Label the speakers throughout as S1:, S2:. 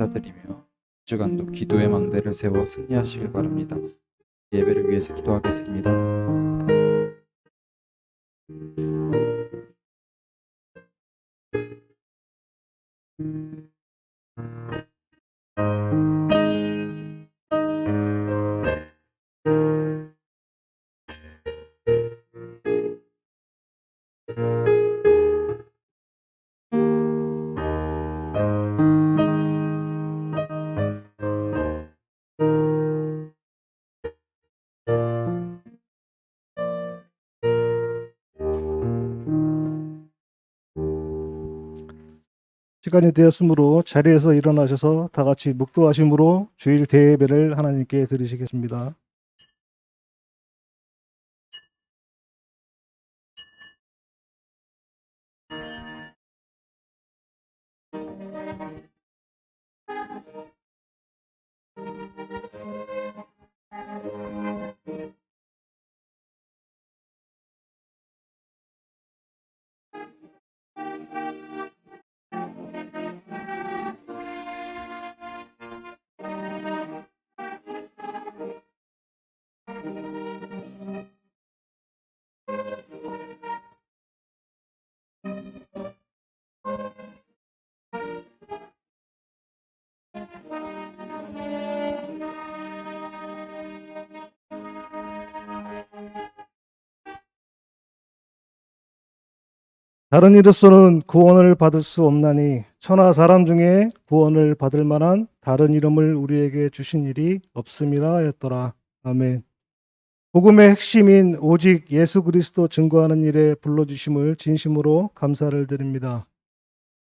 S1: 감사드리며 한 주간도 기도의 망대를 세워 승리하시길 바랍니다. 예배를 위해서 기도하겠습니다.
S2: 시간이 되었으므로 자리에서 일어나셔서 다 같이 묵도하심으로 주일 대예배를 하나님께 드리시겠습니다. 다른 이로서는 구원을 받을 수 없나니 천하 사람 중에 구원을 받을 만한 다른 이름을 우리에게 주신 일이 없음이라 하였더라. 아멘. 복음의 핵심인 오직 예수 그리스도 증거하는 일에 불러주심을 진심으로 감사를 드립니다.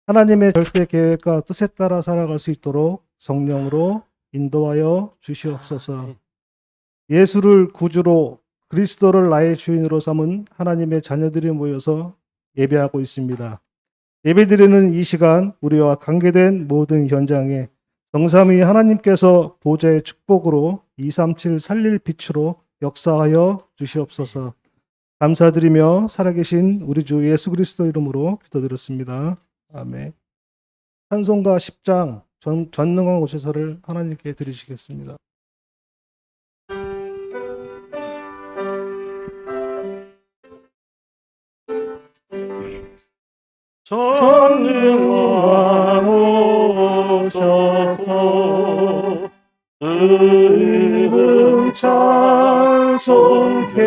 S2: 하나님의 절대 계획과 뜻에 따라 살아갈 수 있도록 성령으로 인도하여 주시옵소서. 예수를 구주로 그리스도를 나의 주인으로 삼은 하나님의 자녀들이 모여서 예배하고 있습니다. 예배드리는 이 시간 우리와 관계된 모든 현장에 성삼위 하나님께서 보좌의 축복으로 237 살릴 빛으로 역사하여 주시옵소서. 감사드리며 살아계신 우리 주 예수 그리스도 이름으로 기도드렸습니다. 아멘. 찬송가 10장 전능한 오시서를 하나님께 드리시겠습니다.
S3: 전능한 오셔서 이름 찬송케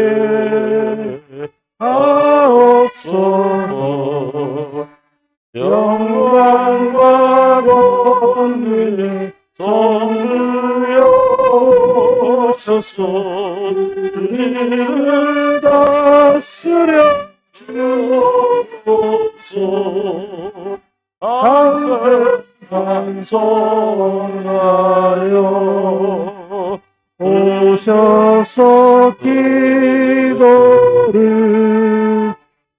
S3: 하옵소서. 영광과 권능 성부여오셔서 우리를 다스려 주옵소서. 찬송하여 오셔서 기도를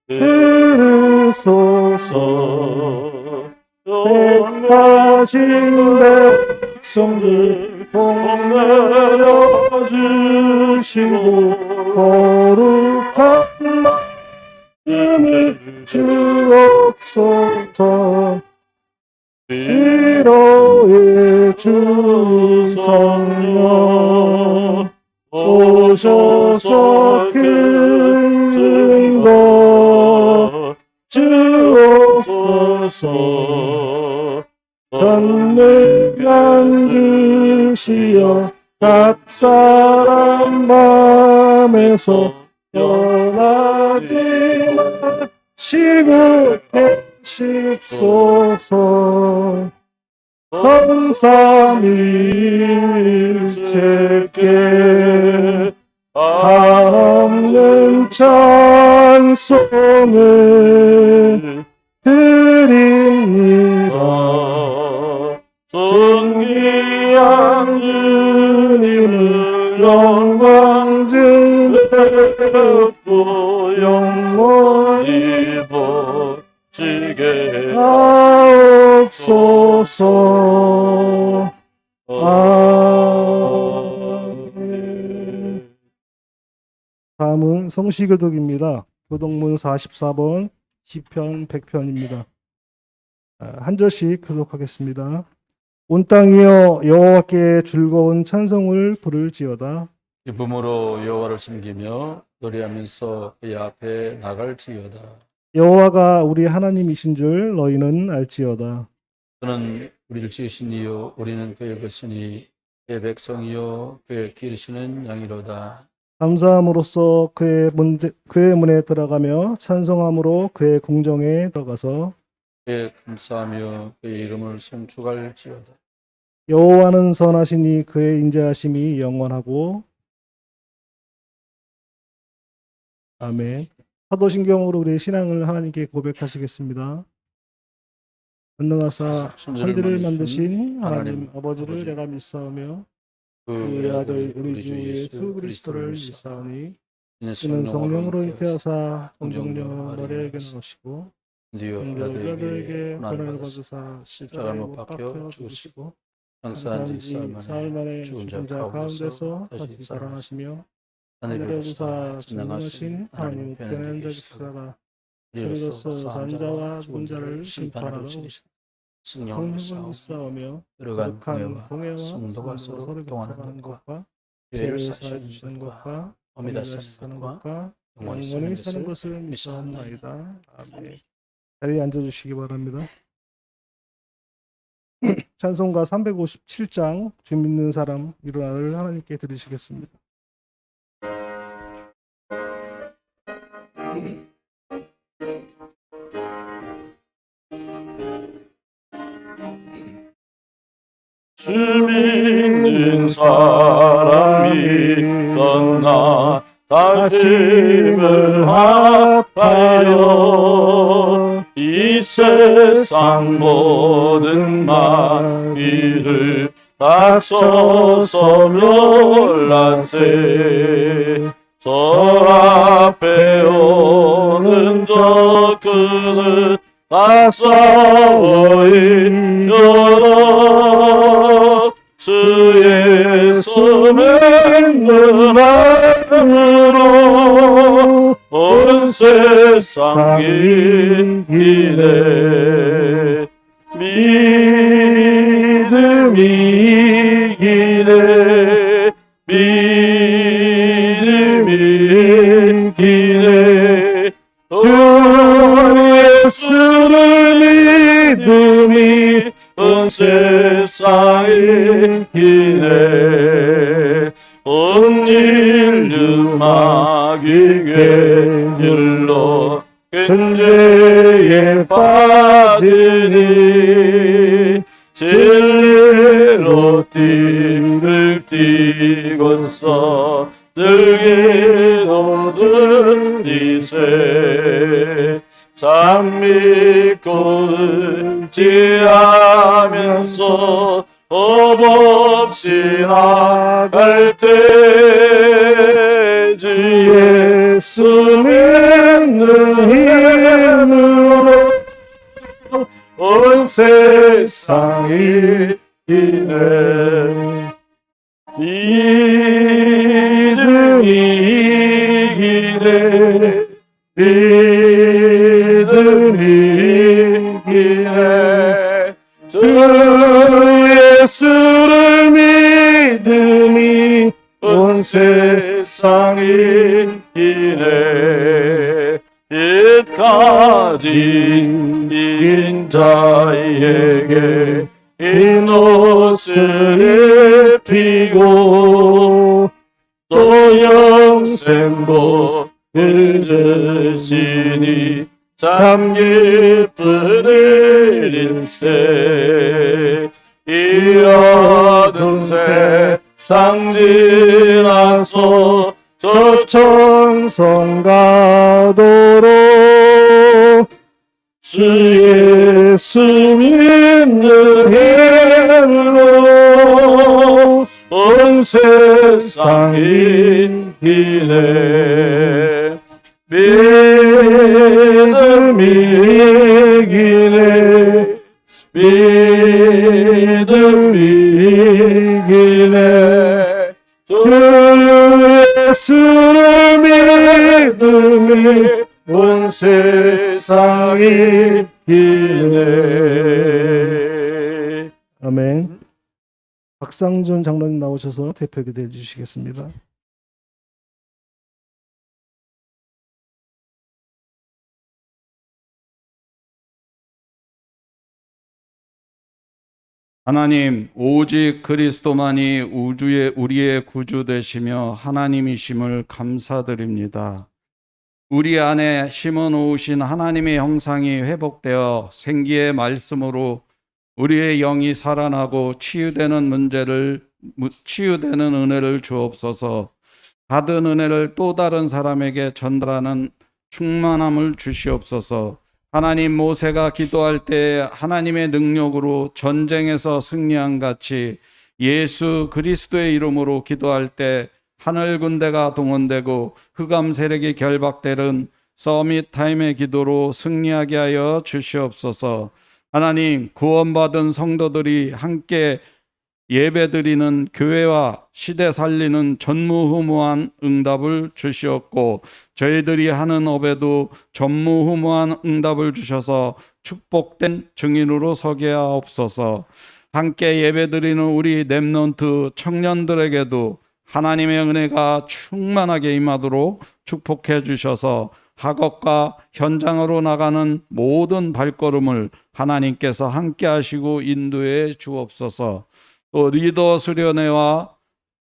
S3: 들으소서. 욕하신 백성들 복 내려주시고 거룩한 말씀을 주옵소서. 위로의 주 성령 오셔서 큰 증거 주옵소서. 전능한 주시여 각 사람 마음에서 변하지 마시고 계십소서. 성삼위일체께 한없는 찬송을 드립니다. 존귀한 주님을 영광 증대하고 영원히 보시게 하옵소서. 아멘.
S2: 다음은 성시교독입니다. 교독문 44번, 시편 100편입니다. 한 절씩 교독하겠습니다. 온 땅이여 여호와께 즐거운 찬송을 부를지어다.
S3: 기쁨으로 여호와를 섬기며 노래하면서 그의 앞에 나갈지어다.
S2: 여호와가 우리 하나님이신 줄 너희는 알지어다.
S3: 그는 우리를 지으신 이요 우리는 그의 것이니 그의 백성이요 그의 기르시는 양이로다.
S2: 감사함으로써 그의 문에 들어가며 찬송함으로 그의 공정에 들어가서
S3: 그의 감사하며 그의 이름을 송축할지어다.
S2: 여호와는 선하시니 그의 인자하심이 영원하고. 아멘. 사도신경으로 우리의 신앙을 하나님께 고백하시겠습니다. 전능하사 천지를 만드신 하나님 아버지를 내가 믿사오며 그의 아들 우리 주 예수 그리스도를 믿사오니 이는 성령으로 잉태하사 동정녀 마리아에게 나오시고 인자들에게 고난을 받으사 십자가에 못 박혀 죽으시고 장사한 지 사흘 만에 죽은 자 가운데서 다시 살아나시며 하늘에 오르사 전능하신 하나님 우편에 앉아 계시다가 저리로서 산자와 죽은 자를 심판하러 오시다. 성령을 쌓으며 거룩한 공회와 성도가 서로 동안하는 것과 죄를 사하시는 것과 어미 다시 사는 것과 영원히 사는 것을 믿사옵나이다. 아멘. 자리에 앉아주시기 바랍니다. 찬송가 357장 주 믿는 사람 일어나를 하나님께 드리시겠습니다.
S3: 주 믿는 사람이 떠나 다짐을 합하여 이 세상 모든 마귀를 다쳐서 멸하세. 저 앞에 오는 저 그는 다 싸워이려라. 주 예수 믿는 마음으로 온 세상 이기네. 믿음이 이기네. 믿음이 이기네. 주 예수를 믿음이 온 세상 이기네. 온 인류 마귀의 일로 근죄에 빠지니 진리로 띠를 띠고서 늘 기도드리세. 참 믿고 의지하면서 법 없이 나갈 때 주 예수 믿는 힘으로 온 세상이 이기네. 믿음이 이기네. 믿음이 이기네. 주 예수를 믿음이 온 세상이 이기네. 이까지 이긴 자에게 흰 옷을 입히고 또 영생복을 주시니 참 기쁜 일일세. 이 어두운 세상 지나서 저 천성 가도록 주 예수 믿는 힘으로 온 세상 이기네. 믿음이 이기네. 믿음이 이기네. 주 예수를 믿음이 온 세상 이기네.
S2: 아멘. 박상준 장로님 나오셔서 대표기도 해주시겠습니다.
S4: 하나님, 오직 그리스도만이 우리의 구주 되시며 하나님이심을 감사드립니다. 우리 안에 심어 놓으신 하나님의 형상이 회복되어 생기의 말씀으로 우리의 영이 살아나고 치유되는 은혜를 주옵소서. 받은 은혜를 또 다른 사람에게 전달하는 충만함을 주시옵소서. 하나님, 모세가 기도할 때 하나님의 능력으로 전쟁에서 승리한 같이 예수 그리스도의 이름으로 기도할 때 하늘 군대가 동원되고 흑암 세력이 결박되는 서밋 타임의 기도로 승리하게 하여 주시옵소서. 하나님, 구원받은 성도들이 함께 예배드리는 교회와 시대 살리는 전무후무한 응답을 주시옵고 저희들이 하는 업에도 전무후무한 응답을 주셔서 축복된 증인으로 서게 하옵소서. 함께 예배드리는 우리 렘넌트 청년들에게도 하나님의 은혜가 충만하게 임하도록 축복해 주셔서 학업과 현장으로 나가는 모든 발걸음을 하나님께서 함께 하시고 인도해 주옵소서. 또 리더 수련회와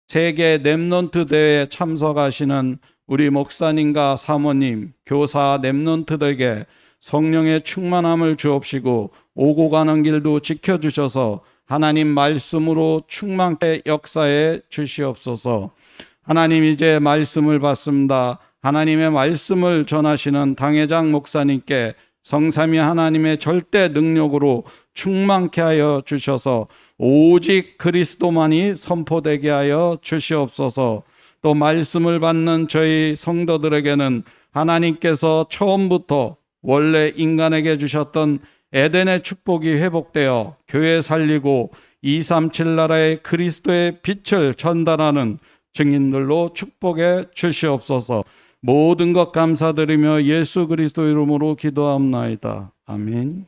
S4: 세계 렘넌트 대회에 참석하시는 우리 목사님과 사모님, 교사 렘넌트들에게 성령의 충만함을 주옵시고 오고 가는 길도 지켜주셔서 하나님 말씀으로 충만하게 역사해 주시옵소서. 하나님, 이제 말씀을 받습니다. 하나님의 말씀을 전하시는 당회장 목사님께 성삼위 하나님의 절대 능력으로 충만케 하여 주셔서 오직 그리스도만이 선포되게 하여 주시옵소서. 또 말씀을 받는 저희 성도들에게는 하나님께서 처음부터 원래 인간에게 주셨던 에덴의 축복이 회복되어 교회 살리고 237 나라의 그리스도의 빛을 전달하는 증인들로 축복해 주시옵소서. 모든 것 감사드리며 예수 그리스도 이름으로 기도하옵나이다. 아멘.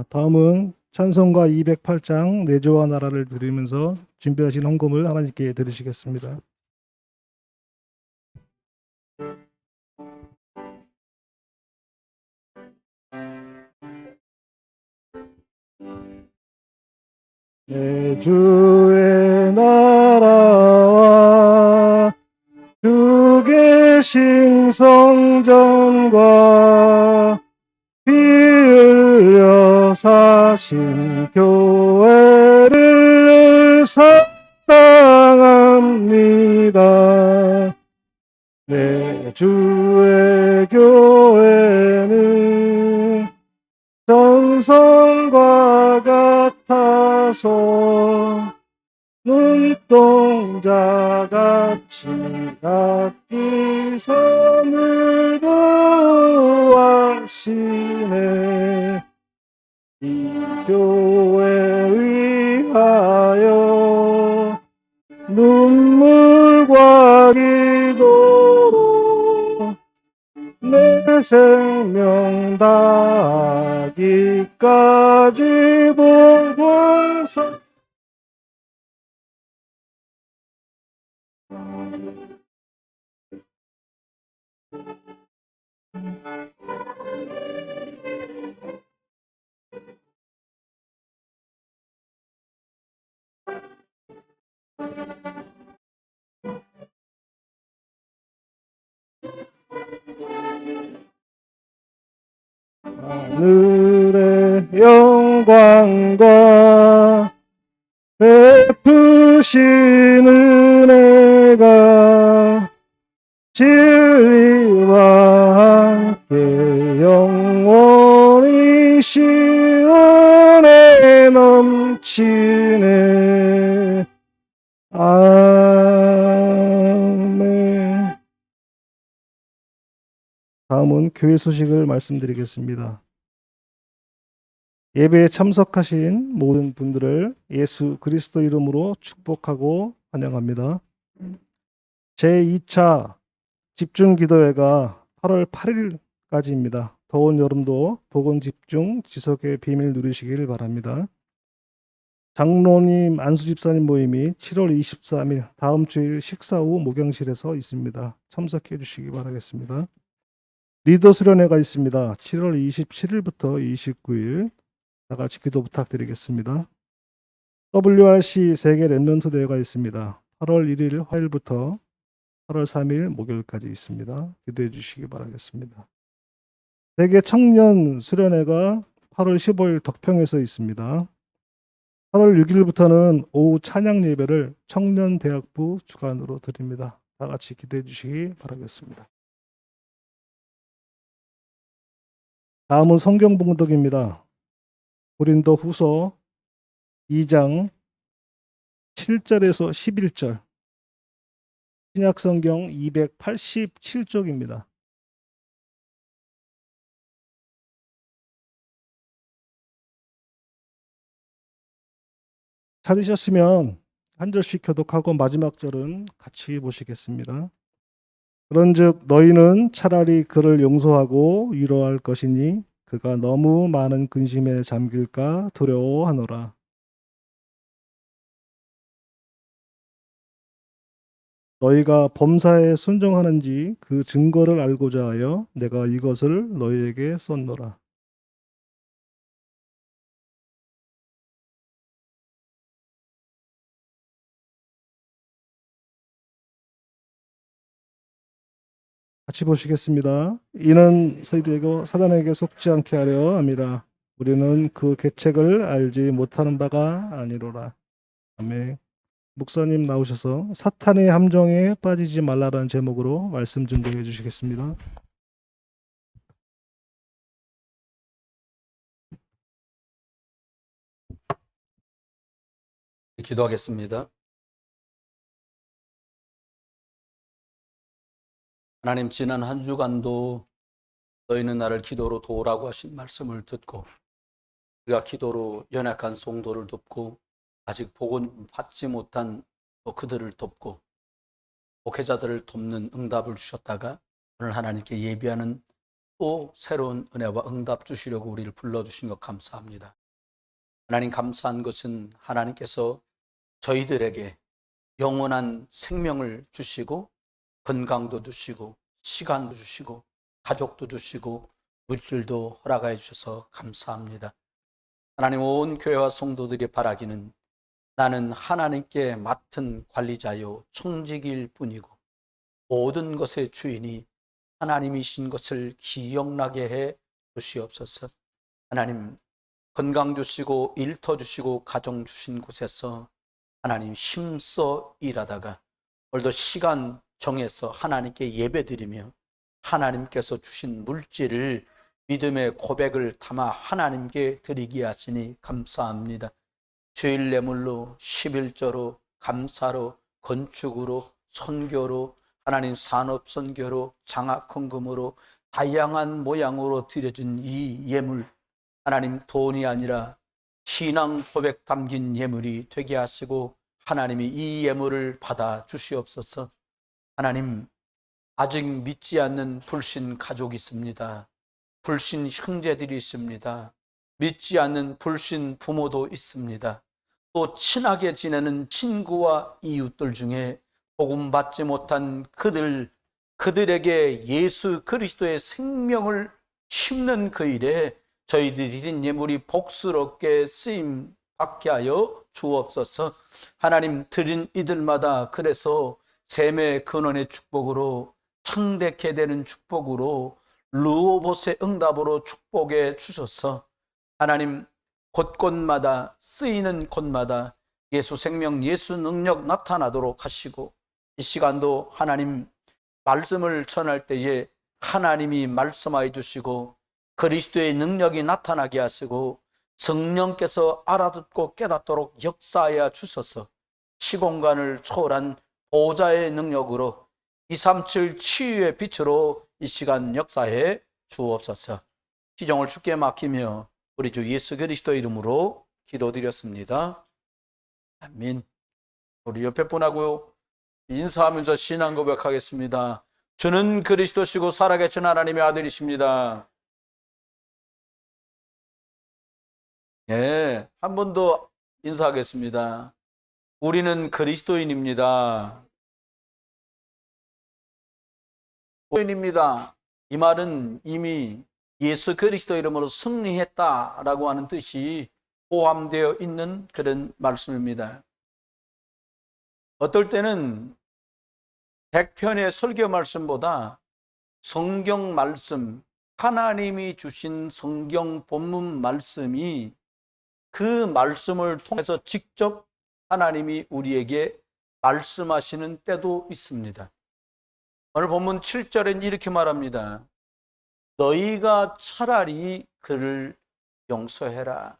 S2: 다음은 찬송가 208장 내조와 나라를 드리면서 준비하신 헌금을 하나님께 드리시겠습니다. 내 주의 나라와 주 계신 성전과 피 흘려 사신 교회를 사랑합니다. 내 주의 교회는 전성과 같아서 눈동자같이 아끼사 늘 구하시네. 이 교회 위하여 눈물과 기도로 내 생명 다하기까지 봉헌사. 하늘의 영광과 베푸신 은혜가 진리와 함께 영원히 시원에 넘치네. 아멘. 다음은 교회 소식을 말씀드리겠습니다. 예배에 참석하신 모든 분들을 예수 그리스도 이름으로 축복하고 환영합니다. 제2차 집중기도회가 8월 8일까지입니다. 더운 여름도 복음 집중 지속의 비밀 누리시길 바랍니다. 장로님 안수집사님 모임이 7월 23일 다음 주일 식사 후 목양실에서 있습니다. 참석해 주시기 바라겠습니다. 리더 수련회가 있습니다. 7월 27일부터 29일 다 같이 기도 부탁드리겠습니다. WRC 세계 랩런트 대회가 있습니다. 8월 1일 화요일부터 8월 3일 목요일까지 있습니다. 기도해 주시기 바라겠습니다. 세계 청년 수련회가 8월 15일 덕평에서 있습니다. 8월 6일부터는 오후 찬양 예배를 청년대학부 주관으로 드립니다. 다 같이 기도해 주시기 바라겠습니다. 다음은 성경 봉독입니다. 고린도 후서 2장 7절에서 11절 신약성경 287쪽입니다. 찾으셨으면 한 절씩 교독하고 마지막 절은 같이 보시겠습니다. 그런즉 너희는 차라리 그를 용서하고 위로할 것이니 그가 너무 많은 근심에 잠길까 두려워하노라. 너희가 범사에 순종하는지 그 증거를 알고자 하여 내가 이것을 너희에게 썼노라. 같이 보시겠습니다. 이는 사단에게 속지 않게 하려 함이라. 우리는 그 계책을 알지 못하는 바가 아니로라. 아멘. 목사님 나오셔서 사탄의 함정에 빠지지 말라라는 제목으로 말씀 증거해 주시겠습니다.
S3: 기도하겠습니다. 하나님, 지난 한 주간도 너희는 나를 기도로 도우라고 하신 말씀을 듣고 우리가 기도로 연약한 성도를 돕고 아직 복은 받지 못한 또 그들을 돕고 목회자들을 돕는 응답을 주셨다가 오늘 하나님께 예비하는 또 새로운 은혜와 응답 주시려고 우리를 불러주신 것 감사합니다. 하나님, 감사한 것은 하나님께서 저희들에게 영원한 생명을 주시고 건강도 주시고 시간도 주시고 가족도 주시고 물질도 허락하여 주셔서 감사합니다. 하나님, 온 교회와 성도들이 바라기는 나는 하나님께 맡은 관리자요 청직일 뿐이고 모든 것의 주인이 하나님이신 것을 기억나게 해 주시옵소서. 하나님, 건강 주시고 일터 주시고 가정 주신 곳에서 하나님 힘써 일하다가 오늘도 시간 정해서 하나님께 예배드리며 하나님께서 주신 물질을 믿음의 고백을 담아 하나님께 드리게 하시니 감사합니다. 주일 예물로 11조로 감사로 건축으로 선교로 하나님 산업선교로 장학헌금으로 다양한 모양으로 드려진 이 예물, 하나님 돈이 아니라 신앙 고백 담긴 예물이 되게 하시고 하나님이 이 예물을 받아 주시옵소서. 하나님, 아직 믿지 않는 불신 가족이 있습니다. 불신 형제들이 있습니다. 믿지 않는 불신 부모도 있습니다. 또 친하게 지내는 친구와 이웃들 중에 복음 받지 못한 그들에게 예수 그리스도의 생명을 심는 그 일에 저희들이 드린 예물이 복스럽게 쓰임 받게 하여 주옵소서. 하나님, 드린 이들마다 그래서 샘의 근원의 축복으로 창대케 되는 축복으로 르호봇의 응답으로 축복해 주셔서 하나님, 곳곳마다 쓰이는 곳마다 예수 생명 예수 능력 나타나도록 하시고 이 시간도 하나님 말씀을 전할 때에 하나님이 말씀하여 주시고 그리스도의 능력이 나타나게 하시고 성령께서 알아듣고 깨닫도록 역사하여 주셔서 시공간을 초월한 보호자의 능력으로 237 치유의 빛으로 이 시간 역사에 주옵소서. 시종을 주께 맡기며 우리 주 예수 그리스도 이름으로 기도드렸습니다. 아멘. 우리 옆에 분하고 인사하면서 신앙 고백하겠습니다. 주는 그리스도시고 살아계신 하나님의 아들이십니다. 예, 한 번 더 인사하겠습니다. 우리는 그리스도인입니다. 그리스도인입니다. 이 말은 이미 예수 그리스도 이름으로 승리했다라고 하는 뜻이 포함되어 있는 그런 말씀입니다. 어떨 때는 100편의 설교 말씀보다 성경 말씀, 하나님이 주신 성경 본문 말씀이 그 말씀을 통해서 직접 하나님이 우리에게 말씀하시는 때도 있습니다. 오늘 본문 7절엔 이렇게 말합니다. 너희가 차라리 그를 용서해라.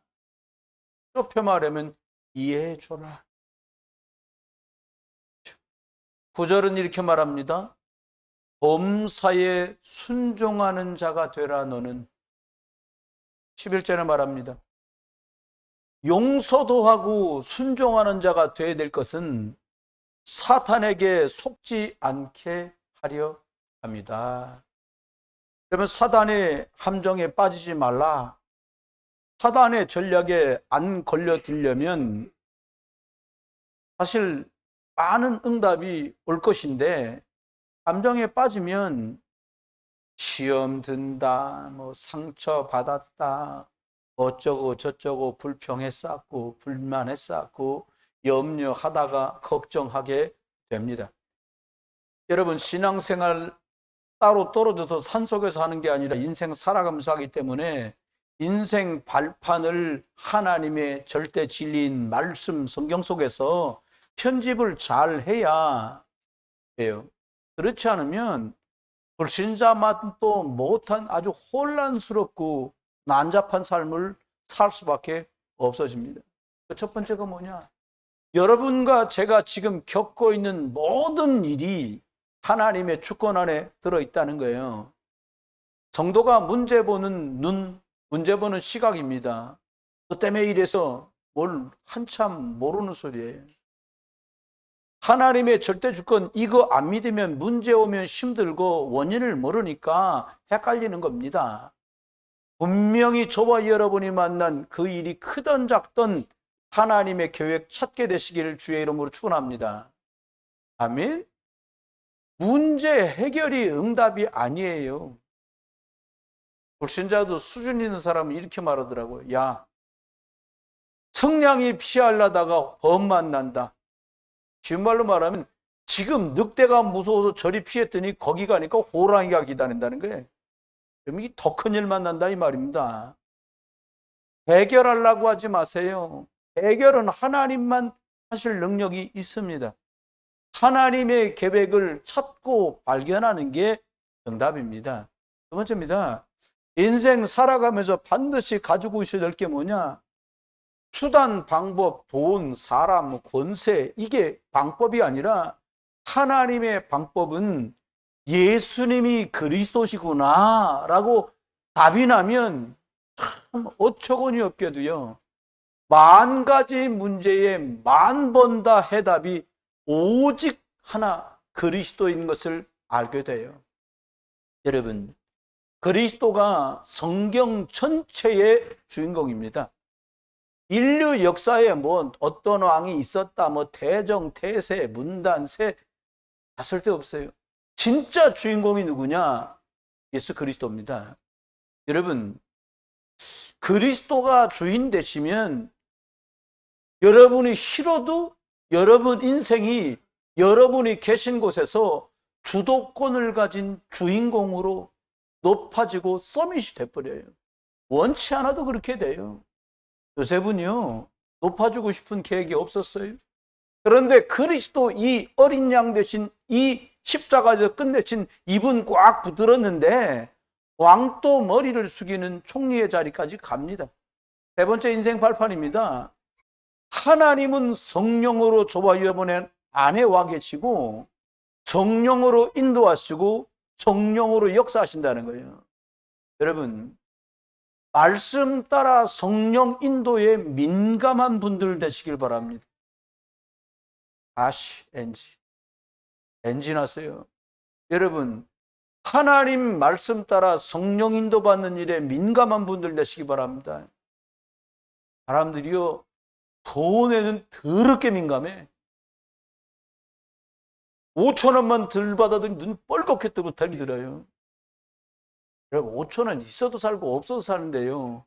S3: 좁혀 말하면 이해해줘라. 9절은 이렇게 말합니다. 범사에 순종하는 자가 되라 너는. 11절에 말합니다. 용서도 하고 순종하는 자가 되어야 될 것은 사탄에게 속지 않게 하려 합니다. 그러면 사단의 함정에 빠지지 말라. 사단의 전략에 안 걸려들려면 사실 많은 응답이 올 것인데 함정에 빠지면 시험 든다, 뭐 상처 받았다, 어쩌고 저쩌고 불평했었고 불만했었고 염려하다가 걱정하게 됩니다. 여러분 신앙생활 따로 떨어져서 산속에서 하는 게 아니라 인생 살아가면서 하기 때문에 인생 발판을 하나님의 절대 진리인 말씀 성경 속에서 편집을 잘 해야 해요. 그렇지 않으면 불신자만도 못한 아주 혼란스럽고 난잡한 삶을 살 수밖에 없어집니다. 첫 번째가 뭐냐? 여러분과 제가 지금 겪고 있는 모든 일이 하나님의 주권 안에 들어있다는 거예요. 성도가 문제 보는 눈, 문제 보는 시각입니다. 너 때문에 이래서 뭘 한참 모르는 소리예요. 하나님의 절대 주권 이거 안 믿으면 문제 오면 힘들고 원인을 모르니까 헷갈리는 겁니다. 분명히 저와 여러분이 만난 그 일이 크든 작든 하나님의 계획 찾게 되시기를 주의 이름으로 축원합니다. 아멘. 문제 해결이 응답이 아니에요. 불신자도 수준 있는 사람은 이렇게 말하더라고요. 야, 성냥이 피하려다가 범 만난다. 쉬운 말로 말하면 지금 늑대가 무서워서 저리 피했더니 거기 가니까 호랑이가 기다린다는 거예요. 그럼 이게 더 큰 일 만난다 이 말입니다. 해결하려고 하지 마세요. 해결은 하나님만 하실 능력이 있습니다. 하나님의 계획을 찾고 발견하는 게 응답입니다. 두 번째입니다. 인생 살아가면서 반드시 가지고 있어야 될 게 뭐냐? 수단, 방법, 돈, 사람, 권세 이게 방법이 아니라 하나님의 방법은 예수님이 그리스도시구나 라고 답이 나면 참 어처구니 없게도요. 만 가지 문제에 만 번 다 해답이 오직 하나 그리스도인 것을 알게 돼요. 여러분, 그리스도가 성경 전체의 주인공입니다. 인류 역사에 뭐 어떤 왕이 있었다, 뭐 대정, 태세, 문단세 다 쓸데없어요. 진짜 주인공이 누구냐? 예수 그리스도입니다. 여러분, 그리스도가 주인 되시면 여러분이 싫어도 여러분 인생이 여러분이 계신 곳에서 주도권을 가진 주인공으로 높아지고 서밋이 돼버려요. 원치 않아도 그렇게 돼요. 요셉은요, 높아지고 싶은 계획이 없었어요. 그런데 그리스도 이 어린 양 대신 이 십자가에서 끝내신 이분 꽉 붙들었는데 왕도 머리를 숙이는 총리의 자리까지 갑니다. 세 번째 인생 발판입니다. 하나님은 성령으로 저와 여러분의 안에 와 계시고 성령으로 인도하시고 성령으로 역사하신다는 거예요. 여러분, 말씀 따라 성령 인도에 민감한 분들 되시길 바랍니다. 다시 엔진하세요. 여러분, 하나님 말씀 따라 성령 인도받는 일에 민감한 분들 되시기 바랍니다. 사람들이요, 돈에는 더럽게 민감해. 5,000원만 들 받아도 눈 뻘겋게 뜨고 달이 들어요. 여러분, 5,000원 있어도 살고 없어도 사는데요,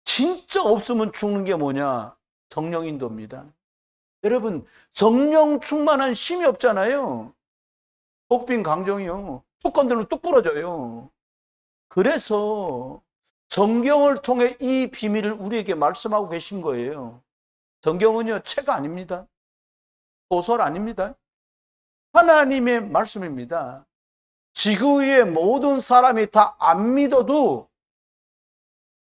S3: 진짜 없으면 죽는 게 뭐냐? 성령 인도입니다. 여러분, 성령 충만한 힘이 없잖아요. 복빈 강정이요, 툭 건들면 뚝 부러져요. 그래서 성경을 통해 이 비밀을 우리에게 말씀하고 계신 거예요. 성경은요, 책 아닙니다. 소설 아닙니다. 하나님의 말씀입니다. 지구의 모든 사람이 다 안 믿어도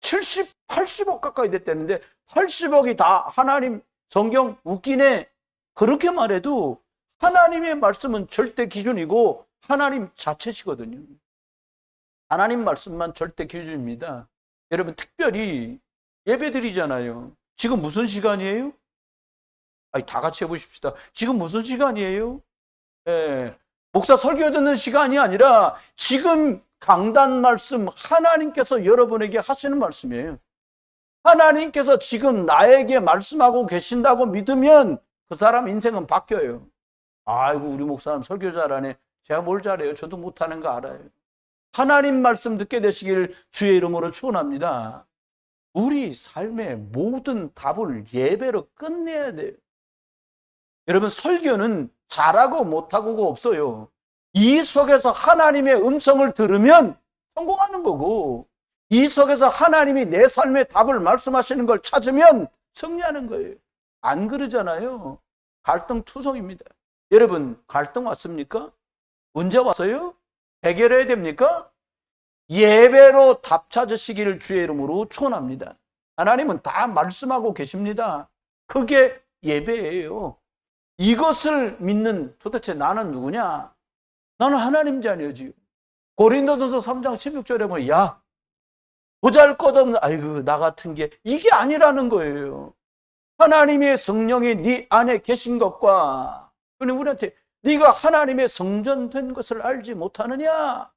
S3: 70, 80억 가까이 됐다는데 80억이 다 하나님 성경 웃기네, 그렇게 말해도 하나님의 말씀은 절대 기준이고 하나님 자체시거든요. 하나님 말씀만 절대 기준입니다. 여러분, 특별히 예배 드리잖아요. 지금 무슨 시간이에요? 아니, 다 같이 해보십시다. 지금 무슨 시간이에요? 목사 설교 듣는 시간이 아니라 지금 강단 말씀, 하나님께서 여러분에게 하시는 말씀이에요. 하나님께서 지금 나에게 말씀하고 계신다고 믿으면 그 사람 인생은 바뀌어요. 아이고, 우리 목사님 설교 잘하네. 제가 뭘 잘해요? 저도 못하는 거 알아요. 하나님 말씀 듣게 되시길 주의 이름으로 축원합니다. 우리 삶의 모든 답을 예배로 끝내야 돼요. 여러분, 설교는 잘하고 못하고가 없어요. 이 속에서 하나님의 음성을 들으면 성공하는 거고, 이 속에서 하나님이 내 삶의 답을 말씀하시는 걸 찾으면 승리하는 거예요. 안 그러잖아요. 갈등투성입니다. 여러분, 갈등 왔습니까? 문제 왔어요? 해결해야 됩니까? 예배로 답 찾으시기를 주의 이름으로 축원합니다. 하나님은 다 말씀하고 계십니다. 그게 예배예요. 이것을 믿는 도대체 나는 누구냐? 나는 하나님 자녀지. 고린도전서 3장 16절에 보면, 야, 보잘것없는, 아이고 나 같은 게, 이게 아니라는 거예요. 하나님의 성령이 네 안에 계신 것과, 그는 우리한테 네가 하나님의 성전된 것을 알지 못하느냐?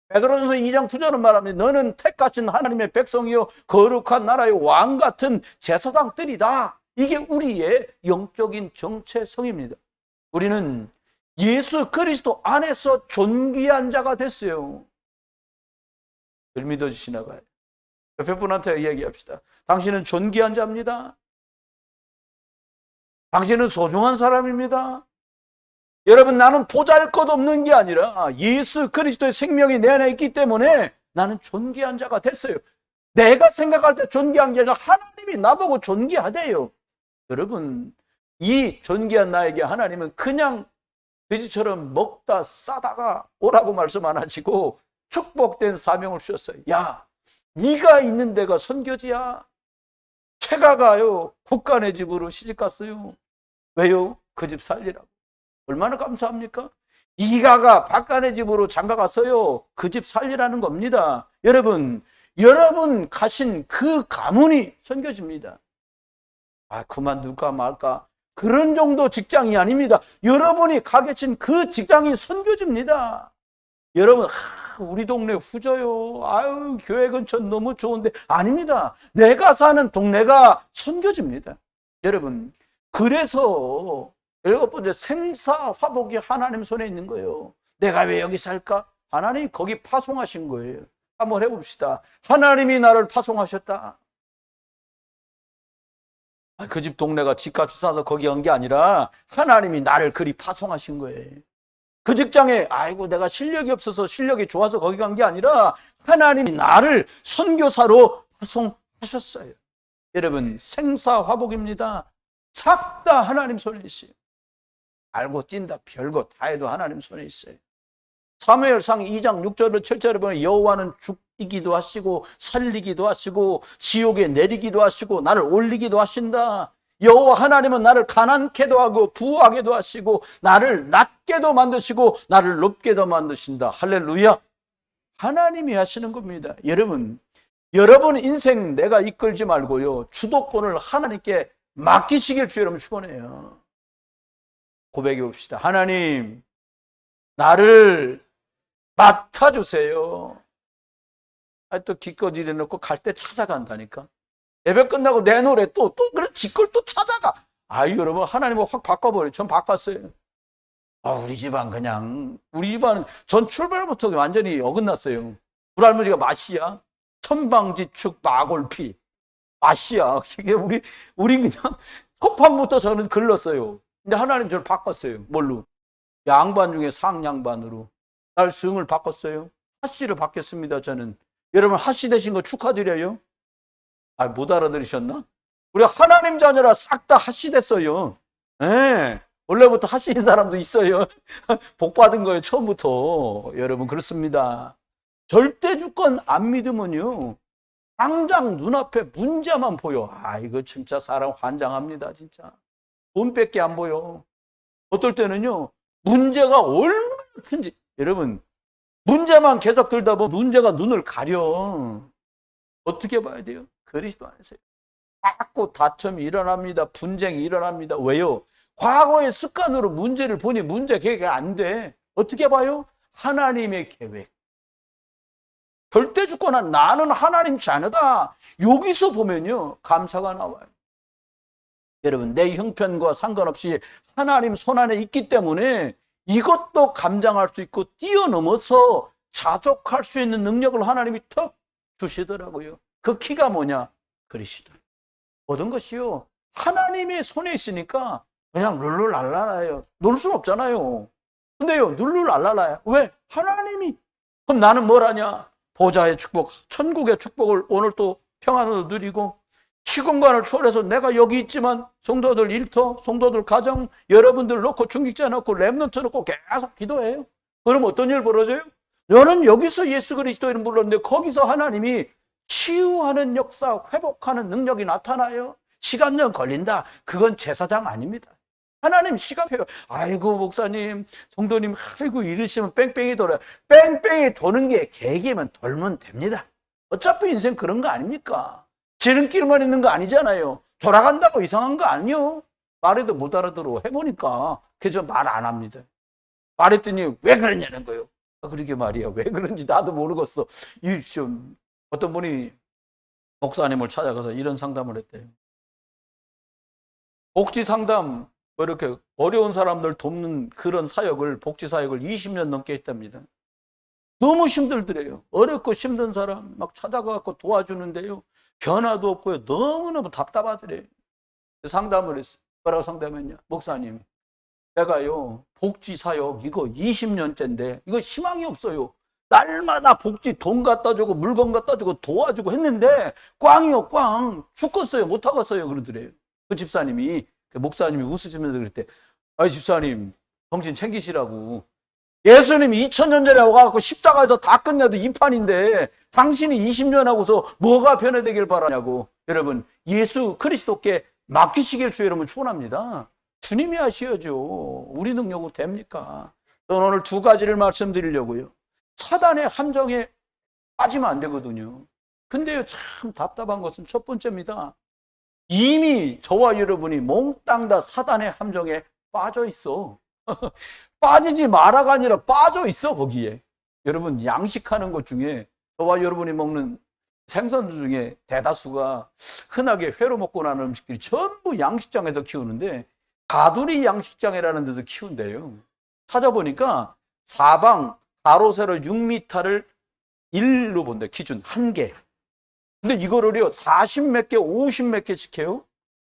S3: 베드로전서 2장 9절은 말합니다. 너는 택하신 하나님의 백성이요 거룩한 나라의 왕 같은 제사장들이다. 이게 우리의 영적인 정체성입니다. 우리는 예수 그리스도 안에서 존귀한 자가 됐어요. 늘 믿어주시나 봐요. 옆에 분한테 이야기합시다. 당신은 존귀한 자입니다. 당신은 소중한 사람입니다. 여러분, 나는 보잘것없는 게 아니라 예수 그리스도의 생명이 내 안에 있기 때문에 나는 존귀한 자가 됐어요. 내가 생각할 때 존귀한 게 아니라 하나님이 나보고 존귀하대요. 여러분, 이 존귀한 나에게 하나님은 그냥 돼지처럼 먹다 싸다가 오라고 말씀 안 하시고 축복된 사명을 주셨어요. 야, 네가 있는 데가 선교지야. 최가가요, 국간의 집으로 시집갔어요. 왜요? 그 집 살리라고. 얼마나 감사합니까? 이가가 박간의 집으로 장가갔어요. 그 집 살리라는 겁니다. 여러분 가신 그 가문이 선교지입니다. 아, 그만둘까 말까, 그런 정도 직장이 아닙니다. 여러분이 가 계신 그 직장이 선교지입니다. 여러분, 우리 동네 후져요. 아유, 교회 근처 너무 좋은데. 아닙니다. 내가 사는 동네가 선교지입니다. 여러분, 그래서 7번째, 생사화복이 하나님 손에 있는 거예요. 내가 왜 여기 살까? 하나님이 거기 파송하신 거예요. 한번 해봅시다. 하나님이 나를 파송하셨다. 그 집 동네가 집값이 싸서 거기 간 게 아니라 하나님이 나를 그리 파송하신 거예요. 그 직장에 아이고 내가 실력이 없어서 실력이 좋아서 거기 간 게 아니라 하나님이 나를 선교사로 파송하셨어요. 여러분, 생사화복입니다. 싹 다 하나님 손에 있어요. 알고 찐다 별거 다 해도 하나님 손에 있어요. 사무엘상 2장 6절로 7절에 보면 여호와는 죽이기도 하시고 살리기도 하시고 지옥에 내리기도 하시고 나를 올리기도 하신다. 여호와 하나님은 나를 가난케도 하고 부하게도 하시고 나를 낮게도 만드시고 나를 높게도 만드신다. 할렐루야. 하나님이 하시는 겁니다. 여러분 인생 내가 이끌지 말고요, 주도권을 하나님께 맡기시길 주 여러분 축원해요. 고백해 봅시다. 하나님, 나를 맡아주세요. 또 기껏 이래놓고 갈 때 찾아간다니까. 예배 끝나고 내 노래 또 그래서 지걸 또 찾아가. 여러분, 하나님을 확 바꿔버려요. 전 바꿨어요. 우리 집안 전 출발부터 완전히 어긋났어요. 우리 할머니가 맛이야. 천방지축 마골피 맛이야. 이게 우리 그냥 초판부터 저는 글렀어요. 근데 하나님 저를 바꿨어요. 뭘로? 양반 중에 상양반으로 날 승을 바꿨어요. 하씨로 바뀌었습니다. 저는. 여러분 하씨 되신 거 축하드려요. 못 알아들으셨나? 우리 하나님 자녀라 싹 다 하씨 됐어요. 네. 원래부터 하씨인 사람도 있어요. 복 받은 거예요. 처음부터. 여러분 그렇습니다. 절대 주권 안 믿으면요, 당장 눈앞에 문제만 보여. 이거 진짜 사람 환장합니다. 진짜 돈밖에 안 보여. 어떨 때는요, 문제가 얼마나 큰지. 여러분 문제만 계속 들다 보면 문제가 눈을 가려. 어떻게 봐야 돼요? 그리스도 안에서 자꾸 다툼이 일어납니다. 분쟁이 일어납니다. 왜요? 과거의 습관으로 문제를 보니 문제 해결이 안 돼. 어떻게 봐요? 하나님의 계획. 절대 주권은 나는 하나님 자녀다. 여기서 보면요, 감사가 나와요. 여러분, 내 형편과 상관없이 하나님 손안에 있기 때문에 이것도 감당할 수 있고 뛰어넘어서 자족할 수 있는 능력을 하나님이 턱 주시더라고요. 그 키가 뭐냐? 그리스도. 모든 것이요, 하나님의 손에 있으니까 그냥 룰루랄라라요. 놀 수는 없잖아요. 근데요, 룰루랄라라요. 왜? 하나님이. 그럼 나는 뭘 하냐? 보좌의 축복, 천국의 축복을 오늘 또 평안으로 누리고, 시공간을 초월해서 내가 여기 있지만 성도들 일터, 성도들 가정, 여러분들 놓고 중직자 놓고 렘넌트 놓고 계속 기도해요. 그럼 어떤 일 벌어져요? 너는 여기서 예수 그리스도를 불렀는데 거기서 하나님이 치유하는 역사, 회복하는 능력이 나타나요. 시간은 걸린다. 그건 제사장 아닙니다. 하나님 시간표요. 아이고 목사님, 성도님, 아이고 이러시면 뺑뺑이 돌아요. 뺑뺑이 도는 게 계기면 돌면 됩니다. 어차피 인생 그런 거 아닙니까? 지름길만 있는 거 아니잖아요. 돌아간다고 이상한 거 아니요. 말해도 못 알아들어. 해보니까 그저 말 안 합니다. 말했더니 왜 그러냐는 거예요. 그러게 말이야. 왜 그런지 나도 모르겠어. 어떤 분이 목사님을 찾아가서 이런 상담을 했대요. 복지 상담, 이렇게 어려운 사람들 돕는 그런 사역을, 복지 사역을 20년 넘게 했답니다. 너무 힘들더래요. 어렵고 힘든 사람 막 찾아가서 도와주는데요, 변화도 없고요, 너무너무 답답하더래요. 상담을 했어요. 뭐라고 상담했냐? 목사님, 내가요 복지 사역 이거 20년째인데 이거 희망이 없어요. 날마다 복지 돈 갖다 주고 물건 갖다 주고 도와주고 했는데 꽝이요, 꽝. 죽겠어요, 못 하겠어요 그러더래요. 그 집사님이, 그 목사님이 웃으시면서 그랬대. 집사님 정신 챙기시라고. 예수님이 2000년 전에 와갖고 십자가에서 다 끝내도 이 판인데 당신이 20년 하고서 뭐가 변화되길 바라냐고. 여러분, 예수 그리스도께 맡기시길 주 여러분 축원합니다. 주님이 하셔야죠. 우리 능력으로 됩니까? 저는 오늘 두 가지를 말씀드리려고요. 사단의 함정에 빠지면 안 되거든요. 근데요, 참 답답한 것은 첫 번째입니다. 이미 저와 여러분이 몽땅 다 사단의 함정에 빠져 있어. 빠지지 마라가 아니라 빠져 있어, 거기에. 여러분, 양식하는 것 중에 저와 여러분이 먹는 생선 중에 대다수가 흔하게 회로 먹고 나는 음식들이 전부 양식장에서 키우는데, 가두리 양식장이라는 데도 키운대요. 찾아보니까 사방 가로 세로 6m를 1로 본대. 기준 1개. 근데 이거를요 40몇 개, 50몇 개씩 해요.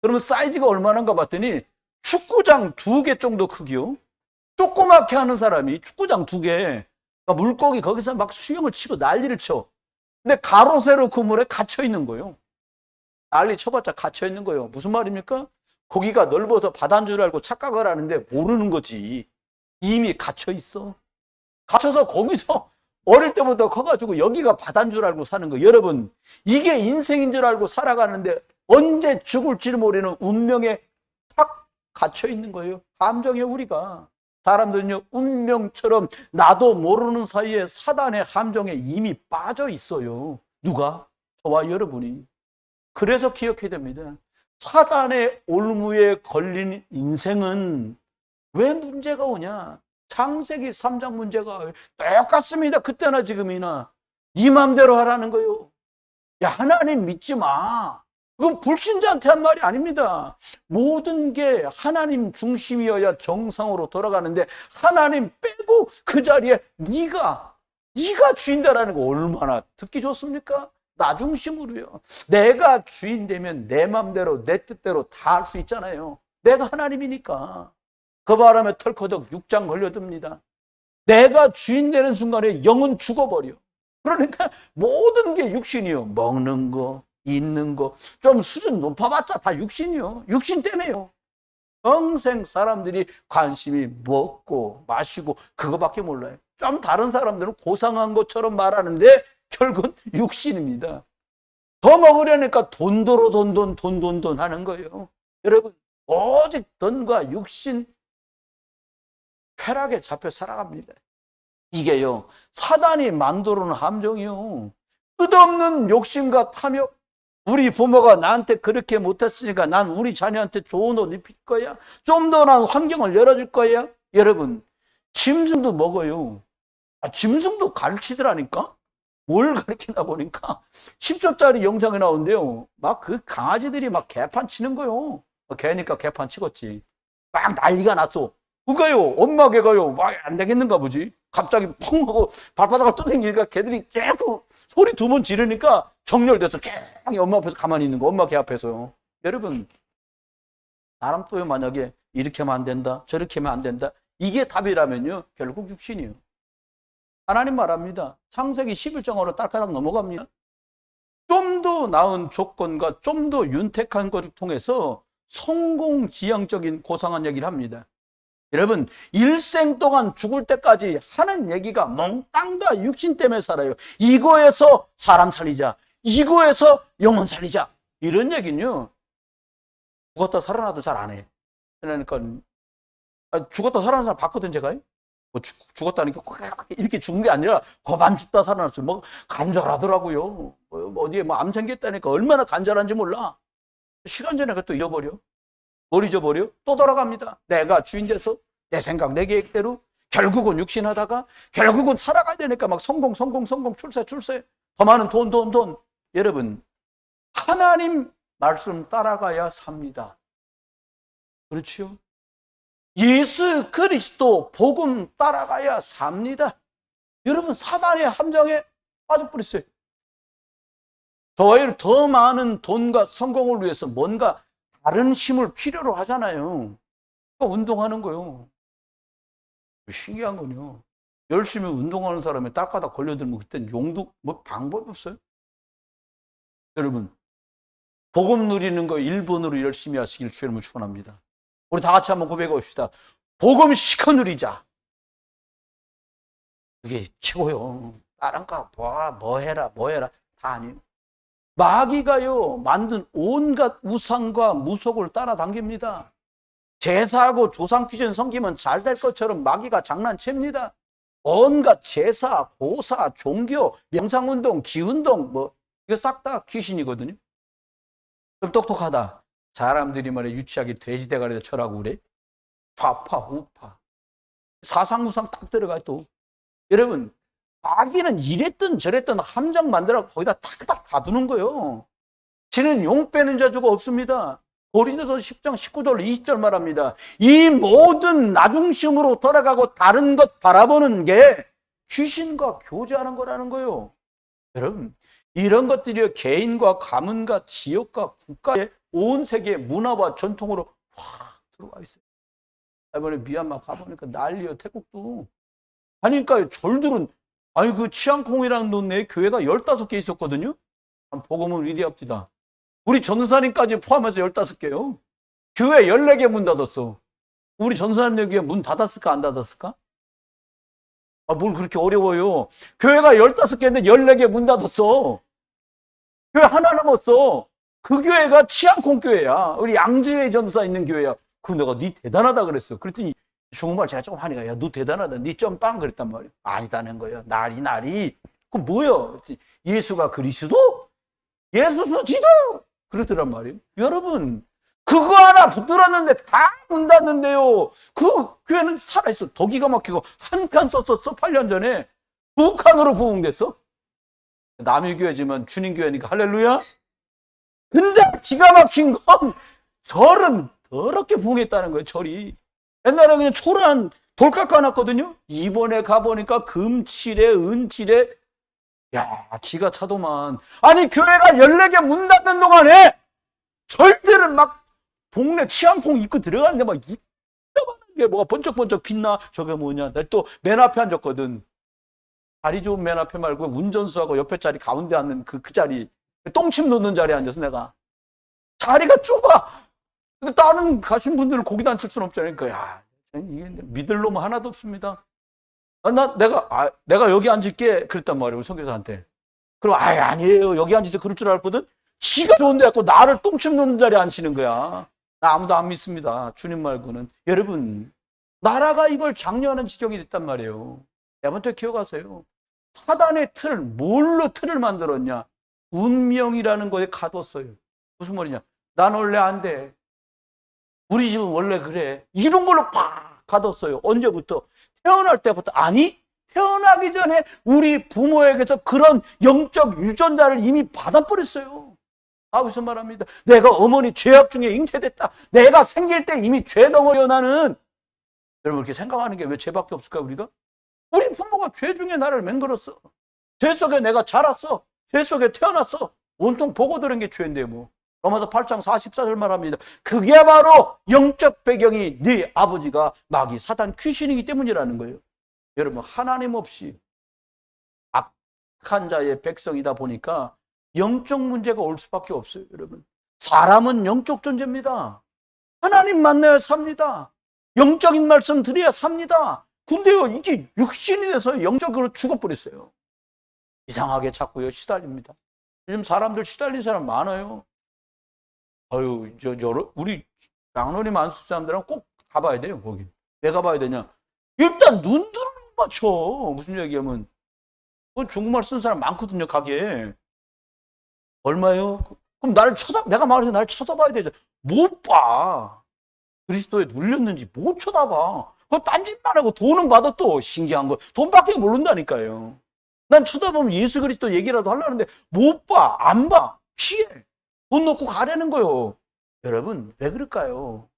S3: 그러면 사이즈가 얼마나인가 봤더니 축구장 2개 정도 크기요. 조그맣게 하는 사람이 축구장 2개, 그러니까 물고기 거기서 막 수영을 치고 난리를 쳐. 근데 가로 세로 그 물에 갇혀 있는 거예요. 난리 쳐봤자 갇혀 있는 거예요. 무슨 말입니까? 고기가 넓어서 바다인 줄 알고 착각을 하는데 모르는 거지. 이미 갇혀 있어. 갇혀서 거기서 어릴 때부터 커가지고 여기가 바다인 줄 알고 사는 거. 여러분, 이게 인생인 줄 알고 살아가는데 언제 죽을지를 모르는 운명에 탁 갇혀 있는 거예요. 함정에 우리가. 사람들은요, 운명처럼 나도 모르는 사이에 사단의 함정에 이미 빠져 있어요. 누가? 저와 여러분이. 그래서 기억해야 됩니다. 사단의 올무에 걸린 인생은 왜 문제가 오냐? 창세기 3장 문제가 똑같습니다. 그때나 지금이나. 네 맘대로 하라는 거예요. 야, 하나님 믿지 마. 그건 불신자한테 한 말이 아닙니다. 모든 게 하나님 중심이어야 정상으로 돌아가는데 하나님 빼고 그 자리에 네가 주인다라는 거 얼마나 듣기 좋습니까? 나 중심으로요. 내가 주인 되면 내 맘대로 내 뜻대로 다 할 수 있잖아요. 내가 하나님이니까. 그 바람에 털커덕 6장 걸려듭니다. 내가 주인 되는 순간에 영은 죽어버려. 그러니까 모든 게 육신이요. 먹는 거, 있는 거, 좀 수준 높아봤자 다 육신이요. 육신 때문에요. 평생 사람들이 관심이 먹고 마시고 그거밖에 몰라요. 좀 다른 사람들은 고상한 것처럼 말하는데 결국은 육신입니다. 더 먹으려니까 돈도로 돈 하는 거예요. 여러분, 오직 돈과 육신 쾌락에 잡혀 살아갑니다. 이게요, 사단이 만들어놓은 함정이요. 끝없는 욕심과 탐욕. 우리 부모가 나한테 그렇게 못했으니까 난 우리 자녀한테 좋은 옷 입힐 거야. 좀 더 난 환경을 열어줄 거야. 여러분, 짐승도 먹어요. 짐승도 가르치더라니까? 뭘 가르치나 보니까 10초짜리 영상이 나오는데요. 막 그 강아지들이 막 개판 치는 거요. 개니까 개판 치겠지. 막 난리가 났어. 그거요, 엄마 개가요, 막 안 되겠는가 보지. 갑자기 펑 하고 발바닥을 떠당기니까 개들이 계속 소리 2번 지르니까 정렬돼서 쫙 엄마 앞에서 가만히 있는 거, 엄마 개 앞에서요. 여러분, 사람 또요, 만약에 이렇게 하면 안 된다, 저렇게 하면 안 된다, 이게 답이라면요, 결국 육신이에요. 하나님 말합니다. 창세기 11장으로 딸까닥 넘어갑니다. 좀 더 나은 조건과 좀 더 윤택한 것을 통해서 성공지향적인 고상한 얘기를 합니다. 여러분, 일생 동안 죽을 때까지 하는 얘기가 몽땅 다 육신 때문에 살아요. 이거에서 사람 살리자, 이거에서 영혼 살리자, 이런 얘기는요, 죽었다 살아나도 잘 안 해. 그러니까 죽었다 살아난 사람 봤거든, 제가. 뭐 죽었다니까 이렇게 죽은 게 아니라 거반 죽다 살아났어요. 뭐 간절하더라고요. 어디에 뭐 암 생겼다니까 얼마나 간절한지 몰라. 시간 전에 또 잃어버려. 뭘 잊어버려? 또 돌아갑니다. 내가 주인 돼서 내 생각, 내 계획대로 결국은 육신하다가 결국은 살아가야 되니까 막 성공, 출세. 더 많은 돈. 여러분, 하나님 말씀 따라가야 삽니다. 그렇지요? 예수 그리스도 복음 따라가야 삽니다. 여러분, 사단의 함정에 빠져버렸어요. 저희를 더 많은 돈과 성공을 위해서 뭔가 다른 힘을 필요로 하잖아요. 그러니까 운동하는 거요. 신기한 건요, 열심히 운동하는 사람이 딸까닥 걸려들면 그때는 용도 뭐 방법이 없어요. 여러분, 복음 누리는 거 1번으로 열심히 하시길 주님을 축원합니다. 우리 다 같이 한번 고백해 봅시다. 복음 시커 누리자. 그게 최고요. 다른 거 뭐 해라 다 아니에요. 마귀가요, 만든 온갖 우상과 무속을 따라당깁니다. 제사하고 조상 귀신 섬기면 잘 될 것처럼 마귀가 장난칩니다. 온갖 제사, 고사, 종교, 명상운동, 기운동, 뭐 이거 싹 다 귀신이거든요. 좀 똑똑하다. 사람들이 말해 유치하게 돼지 대가리에 절하고 그래. 좌파, 우파, 사상무상 딱 들어가 또. 여러분, 마귀는 이랬든 저랬든 함정 만들어 거기다 탁탁 가두는 거예요. 지는 용 빼는 자주가 없습니다. 고린도서 10장 19절 20절 말합니다. 이 모든 나중심으로 돌아가고 다른 것 바라보는 게 귀신과 교제하는 거라는 거예요. 여러분, 이런 것들이 개인과 가문과 지역과 국가의 온 세계의 문화와 전통으로 확 들어와 있어요. 이번에 미얀마 가보니까 난리요. 태국도. 하니까 절들은, 아니 그 치앙콩이라는 동네에 교회가 15개 있었거든요. 복음을 위대합시다. 우리 전도사님까지 포함해서 15개요. 교회 14개 문 닫았어. 우리 전도사님 교회 문 닫았을까 안 닫았을까? 뭘 그렇게 어려워요. 교회가 15개인데 14개 문 닫았어. 교회 하나 남았어. 그 교회가 치안콩 교회야. 우리 양재의 전도사 있는 교회야. 그럼 내가 니 대단하다 그랬어. 그랬더니 중국말 제가 조금 하니까 야, 너 대단하다. 니 점빵 그랬단 말이야. 아니다는 거예요. 날이. 그럼 뭐야? 예수가 그리스도? 예수는 지도? 그러더란 말이에요. 여러분, 그거 하나 붙들었는데 다 문 닫는데요. 그 교회는 살아있어. 더 기가 막히고 한 칸 썼었어. 8년 전에. 2칸으로 부흥됐어. 남의 교회지만 주님 교회니까 할렐루야. 근데 기가 막힌 건 절은 더럽게 부흥했다는 거예요. 절이. 옛날에 그냥 초라한 돌 깎아놨거든요. 이번에 가보니까 금칠에 은칠에 야 기가 차도만. 아니 교회가 14개 문 닫는 동안에 절들은 막 동네 치안콩 입고 들어가는데 막 이따만한 게 뭐가 번쩍번쩍 빛나. 저게 뭐냐. 나 또 맨 앞에 앉았거든. 자리 좋은 맨 앞에 말고 운전수하고 옆에 자리 가운데 앉는 그 자리. 똥침 놓는 자리에 앉아서 내가. 자리가 좁아. 근데 다른 가신 분들은 거기다 앉힐 수는 없잖아요. 그러니까 야, 이게 믿을 놈 하나도 없습니다. 내가 여기 앉을게. 그랬단 말이에요. 우리 선교사한테. 그럼 아니에요. 여기 앉으세요. 그럴 줄 알았거든. 지가 좋은데 갖고 나를 똥침 놓는 자리에 앉히는 거야. 나 아무도 안 믿습니다. 주님 말고는. 여러분, 나라가 이걸 장려하는 지경이 됐단 말이에요. 여러분들 기억하세요. 사단의 틀, 뭘로 틀을 만들었냐? 운명이라는 거에 가뒀어요. 무슨 말이냐? 난 원래 안 돼. 우리 집은 원래 그래. 이런 걸로 팍 가뒀어요. 언제부터? 태어날 때부터. 아니, 태어나기 전에 우리 부모에게서 그런 영적 유전자를 이미 받아버렸어요. 무슨 말합니다. 내가 어머니 죄악 중에 잉태됐다. 내가 생길 때 이미 죄덩어리여 나는. 여러분, 이렇게 생각하는 게 왜 죄밖에 없을까요, 우리가? 우리 부모가 죄 중에 나를 맹글었어. 죄 속에 내가 자랐어. 죄 속에 태어났어. 온통 보고 들은 게 죄인데 뭐. 로마서 8장 44절 말합니다. 그게 바로 영적 배경이 네 아버지가 마귀 사단 귀신이기 때문이라는 거예요. 여러분, 하나님 없이 악한 자의 백성이다 보니까 영적 문제가 올 수밖에 없어요. 여러분, 사람은 영적 존재입니다. 하나님 만나야 삽니다. 영적인 말씀 드려야 삽니다. 근데요, 이게 육신이 돼서 영적으로 죽어버렸어요. 이상하게 자꾸요 시달립니다. 요즘 사람들 시달린 사람 많아요. 우리 장로님 안수 사람들은 꼭 가봐야 돼요. 거기 왜 가봐야 되냐? 일단 눈들을 못 맞춰. 무슨 얘기하면 중국말 쓰는 사람 많거든요. 가게에. 얼마예요? 그럼 내가 말해서 날 쳐다봐야 되죠. 못 봐. 그리스도에 눌렸는지 못 쳐다봐. 그거 딴짓만 하고 돈은 받아. 또 신기한 거 돈밖에 모른다니까요. 난 쳐다보면 예수 그리스도 얘기라도 하려는데 못 봐. 안 봐. 피해. 돈 놓고 가려는 거요. 여러분, 왜 그럴까요?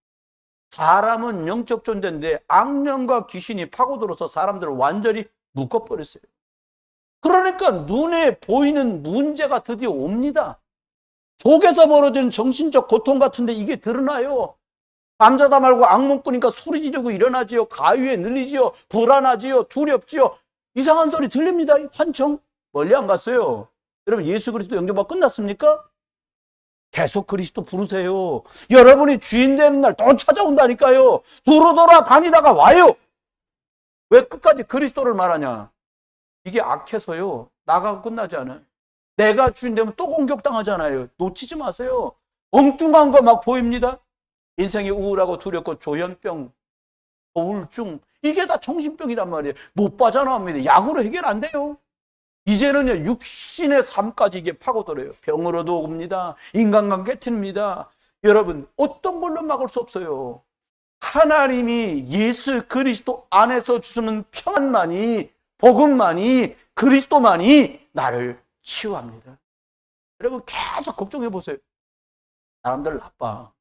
S3: 사람은 영적 존재인데 악령과 귀신이 파고들어서 사람들을 완전히 묶어버렸어요. 그러니까 눈에 보이는 문제가 드디어 옵니다. 속에서 벌어진 정신적 고통 같은데 이게 드러나요. 잠자다 말고 악몽 꾸니까 소리 지르고 일어나지요. 가위에 눌리지요. 불안하지요. 두렵지요. 이상한 소리 들립니다. 환청. 멀리 안 갔어요. 여러분, 예수 그리스도 영접하고 끝났습니까? 계속 그리스도 부르세요. 여러분이 주인 되는 날 또 찾아온다니까요. 두루돌아 다니다가 와요. 왜 끝까지 그리스도를 말하냐? 이게 악해서요. 나가고 끝나지 않아요. 내가 주인 되면 또 공격당하잖아요. 놓치지 마세요. 엉뚱한 거 막 보입니다. 인생이 우울하고 두렵고 조현병, 우울증, 이게 다 정신병이란 말이에요. 못 빠져나옵니다. 약으로 해결 안 돼요. 이제는요, 육신의 삶까지 이게 파고들어요. 병으로도 옵니다. 인간관계 틀립니다. 여러분, 어떤 걸로 막을 수 없어요. 하나님이 예수 그리스도 안에서 주시는 평안만이, 복음만이, 그리스도만이 나를 치유합니다. 여러분, 계속 걱정해 보세요. 사람들 나빠.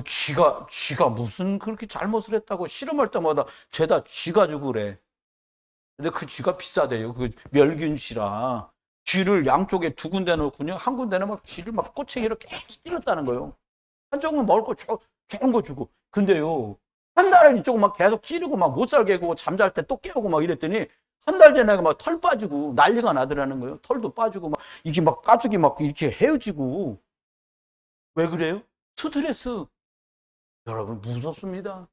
S3: 쥐가 무슨 그렇게 잘못을 했다고 실험할 때마다 죄다 쥐가 주고 그래. 근데 그 쥐가 비싸대요. 그 멸균쥐라. 쥐를 양쪽에 두 군데 놓고요. 한 군데는 막 쥐를 막 꼬챙이로 계속 찔렀다는 거예요. 한쪽은 먹을 거 좋은 거 주고. 근데요, 한 달을 이쪽은 막 계속 찌르고 막 못 살게 하고 잠잘 때 또 깨우고 막 이랬더니 한 달 전에 막 털 빠지고 난리가 나더라는 거예요. 털도 빠지고 막 이게 막 가죽이 막 이렇게 헤어지고. 왜 그래요? 스트레스. 여러분, 무섭습니다.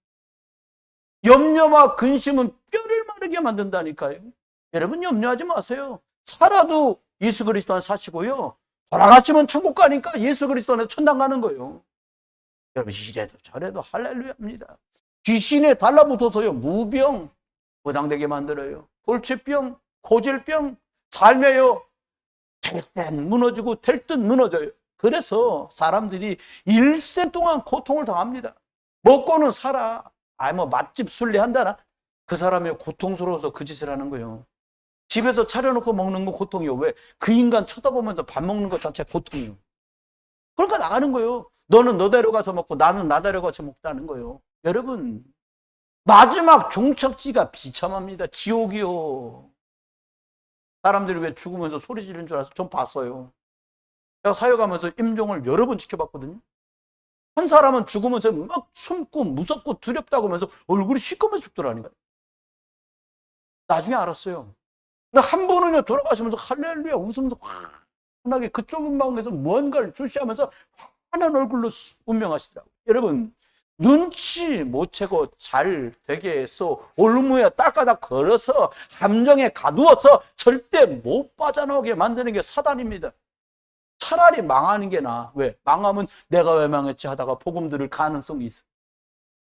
S3: 염려와 근심은 뼈를 마르게 만든다니까요. 여러분, 염려하지 마세요. 살아도 예수 그리스도 안 사시고요. 돌아가시면 천국 가니까 예수 그리스도 안에 천당 가는 거예요. 여러분 이래도 저래도 할렐루야입니다. 귀신에 달라붙어서요 무병 무당되게 만들어요. 골치병, 고질병, 삶에요 될 땐 무너지고 될 듯 무너져요. 그래서 사람들이 일생 동안 고통을 당합니다. 먹고는 살아. 뭐 맛집 순례한다나 그 사람이 고통스러워서 그 짓을 하는 거예요. 집에서 차려놓고 먹는 건 고통이요. 왜? 그 인간 쳐다보면서 밥 먹는 것 자체 고통이요. 그러니까 나가는 거예요. 너는 너대로 가서 먹고 나는 나대로 가서 먹자는 거예요. 여러분 마지막 종착지가 비참합니다. 지옥이요. 사람들이 왜 죽으면서 소리 지르는 줄 알아서 전 봤어요. 제가 사역하면서 임종을 여러 번 지켜봤거든요. 한 사람은 죽으면서 막 숨고 무섭고 두렵다고 하면서 얼굴이 시꺼매서 죽더라니까. 나중에 알았어요. 근데 한 분은요 돌아가시면서 할렐루야 웃으면서 환하게 그 좁은 방에서 무언가를 주시하면서 환한 얼굴로 운명하시더라고요. 여러분 눈치 못 채고 잘 되게 해서 올무에 딸까닥 걸어서 함정에 가두어서 절대 못 빠져나오게 만드는 게 사단입니다. 차라리 망하는 게 나아. 왜? 망하면 내가 왜 망했지 하다가 복음 들을 가능성이 있어.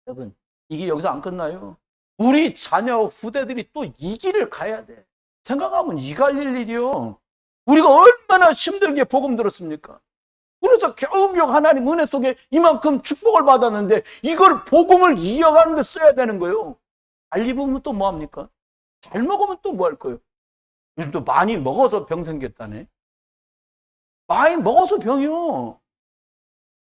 S3: 여러분 이게 여기서 안 끝나요. 우리 자녀 후대들이 또 이 길을 가야 돼. 생각하면 이 갈 일이요. 우리가 얼마나 힘들게 복음 들었습니까? 그래서 겨우겨우 하나님 은혜 속에 이만큼 축복을 받았는데 이걸 복음을 이어가는 데 써야 되는 거예요. 잘 입으면 또 뭐합니까? 잘 먹으면 또 뭐 할 거예요? 요즘 또 많이 먹어서 병 생겼다네. 많이 먹어서 병이요.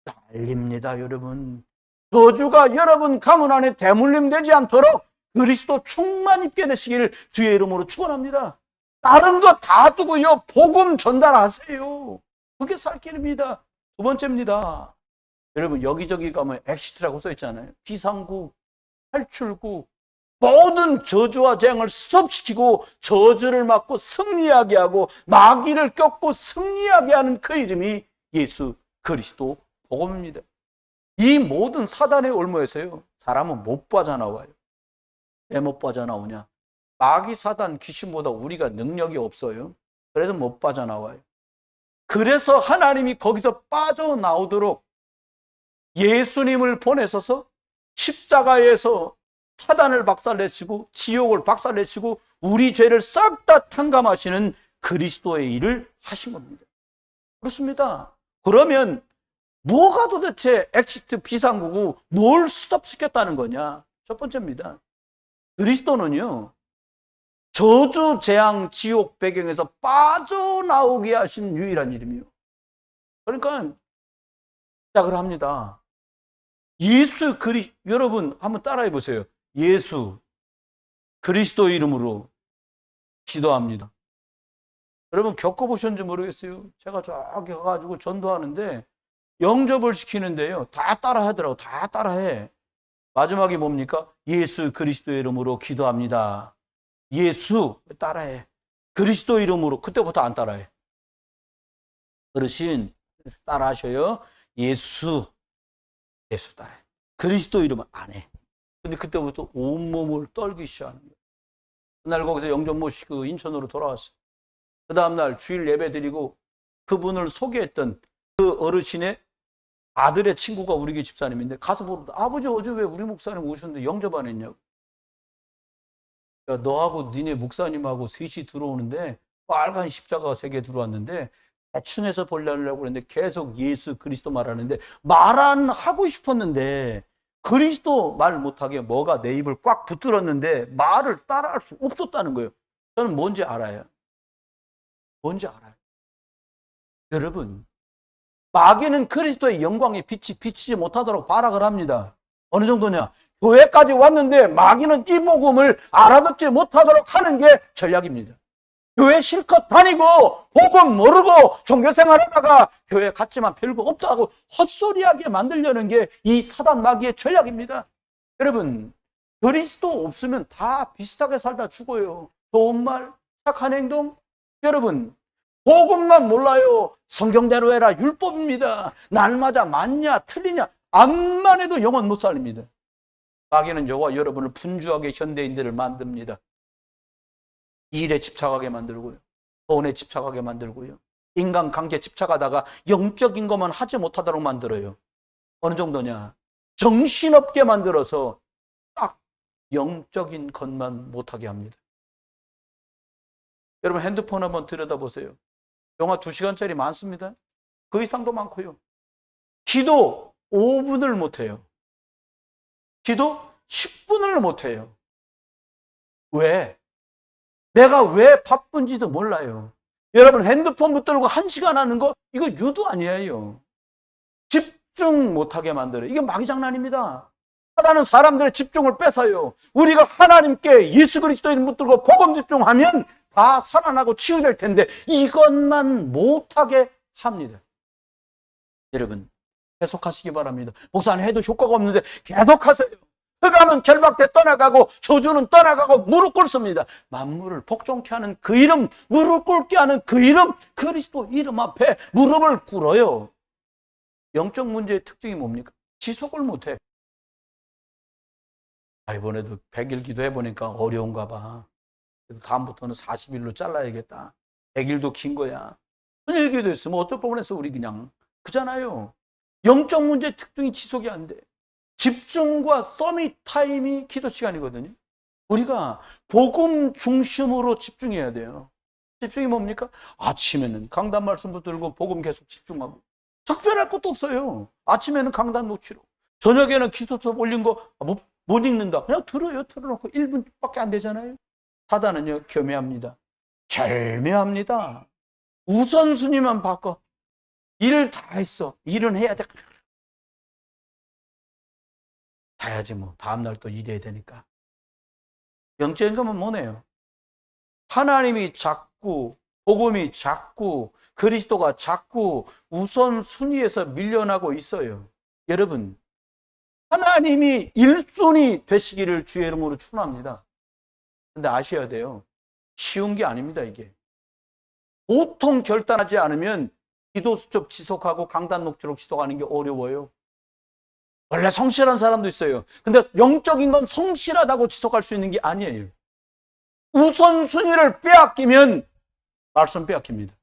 S3: 난립니다 여러분. 저주가 여러분 가문 안에 대물림 되지 않도록 그리스도 충만 입게 되시기를 주의 이름으로 축원합니다. 다른 거 다 두고요 복음 전달하세요. 그게 살 길입니다. 두 번째입니다. 여러분 여기저기 가면 엑시트라고 써 있잖아요. 비상구, 탈출구, 모든 저주와 재앙을 스톱시키고 저주를 막고 승리하게 하고 마귀를 꺾고 승리하게 하는 그 이름이 예수 그리스도 복음입니다. 이 모든 사단의 올무에서요 사람은 못 빠져나와요. 왜 못 빠져나오냐? 마귀 사단 귀신보다 우리가 능력이 없어요. 그래서 못 빠져나와요. 그래서 하나님이 거기서 빠져나오도록 예수님을 보내셔서 십자가에서 사단을 박살내시고 지옥을 박살내시고 우리 죄를 싹 다 탕감하시는 그리스도의 일을 하신 겁니다. 그렇습니다. 그러면 뭐가 도대체 엑시트 비상구고 뭘 스톱시켰다는 거냐? 첫 번째입니다. 그리스도는요 저주, 재앙, 지옥 배경에서 빠져나오게 하신 유일한 이름이요. 그러니까 시작을 합니다. 여러분 한번 따라해 보세요. 예수 그리스도 이름으로 기도합니다. 여러분 겪어보셨는지 모르겠어요. 제가 저기 가가지고 전도하는데 영접을 시키는데요 다 따라 하더라고. 다 따라해. 마지막에 뭡니까? 예수 그리스도 이름으로 기도합니다. 예수 따라해. 그리스도 이름으로. 그때부터 안 따라해. 어르신 따라하셔요. 예수 따라해. 그리스도 이름은 안 해. 근데 그때부터 온몸을 떨기 시작하는 거예요. 그날 거기서 영접 모시고 인천으로 돌아왔어요. 그 다음날 주일 예배 드리고 그분을 소개했던 그 어르신의 아들의 친구가 우리 교회 집사님인데 가서 물어보다 아버지 어제 왜 우리 목사님 오셨는데 영접 안 했냐고. 야, 너하고 니네 목사님하고 셋이 들어오는데 빨간 십자가가 3개 들어왔는데 대충 해서 보려고 그랬는데 계속 예수 그리스도 말하는데 말 안 하고 싶었는데 그리스도 말 못하게 뭐가 내 입을 꽉 붙들었는데 말을 따라할 수 없었다는 거예요. 저는 뭔지 알아요. 뭔지 알아요. 여러분 마귀는 그리스도의 영광의 빛이 비치지 못하도록 발악을 합니다. 어느 정도냐? 교회까지 왔는데 마귀는 이 복음을 알아듣지 못하도록 하는 게 전략입니다. 교회 실컷 다니고 복음 모르고 종교생활하다가 교회 갔지만 별거 없다고 헛소리하게 만들려는 게 이 사단 마귀의 전략입니다. 여러분 그리스도 없으면 다 비슷하게 살다 죽어요. 좋은 말, 착한 행동. 여러분 복음만 몰라요. 성경대로 해라. 율법입니다. 날마다 맞냐 틀리냐 암만 해도 영원 못 살립니다. 마귀는 저와 여러분을 분주하게 현대인들을 만듭니다. 일에 집착하게 만들고요. 돈에 집착하게 만들고요. 인간관계에 집착하다가 영적인 것만 하지 못하도록 만들어요. 어느 정도냐? 정신없게 만들어서 딱 영적인 것만 못하게 합니다. 여러분 핸드폰 한번 들여다보세요. 영화 2시간짜리 많습니다. 그 이상도 많고요. 기도 5분을 못해요. 기도 10분을 못해요. 왜? 내가 왜 바쁜지도 몰라요. 여러분 핸드폰 붙들고 1시간 하는 거 이거 유도 아니에요. 집중 못하게 만들어요. 이게 마귀 장난입니다. 하나는 사람들의 집중을 뺏어요. 우리가 하나님께 예수 그리스도인 붙들고 복음 집중하면 다 살아나고 치유될 텐데 이것만 못하게 합니다. 여러분 계속하시기 바랍니다. 목사님 해도 효과가 없는데 계속하세요. 흑암은 결박돼 떠나가고 저주는 떠나가고 무릎 꿇습니다. 만물을 복종케 하는 그 이름, 무릎 꿇게 하는 그 이름, 그리스도 이름 앞에 무릎을 꿇어요. 영적 문제의 특징이 뭡니까? 지속을 못해. 이번에도 100일 기도해보니까 어려운가 봐. 그래서 다음부터는 40일로 잘라야겠다. 100일도 긴 거야. 1000일 기도했으면 어쩔 뻔해서 우리 그냥 그잖아요. 영적 문제의 특징이 지속이 안 돼. 집중과 서밋 타임이 기도 시간이거든요. 우리가 복음 중심으로 집중해야 돼요. 집중이 뭡니까? 아침에는 강단 말씀 붙들고 복음 계속 집중하고 특별할 것도 없어요. 아침에는 강단 녹취록, 저녁에는 기도 수업 올린 거 못 읽는다. 그냥 들어요. 틀어놓고 1분밖에 안 되잖아요. 사단은요 교묘합니다. 절묘합니다. 우선순위만 바꿔. 일을 다 했어. 일은 해야 돼. 해야지 뭐 다음날 또 일해야 되니까. 영적인 것은 뭐네요? 하나님이 자꾸, 복음이 자꾸, 그리스도가 자꾸 우선순위에서 밀려나고 있어요. 여러분 하나님이 1순위 되시기를 주의 이름으로 축원합니다. 근데 아셔야 돼요. 쉬운 게 아닙니다. 이게 보통 결단하지 않으면 기도 수첩 지속하고 강단 녹취록 지속하는 게 어려워요. 원래 성실한 사람도 있어요. 근데 영적인 건 성실하다고 지속할 수 있는 게 아니에요. 우선순위를 빼앗기면 말씀 빼앗깁니다.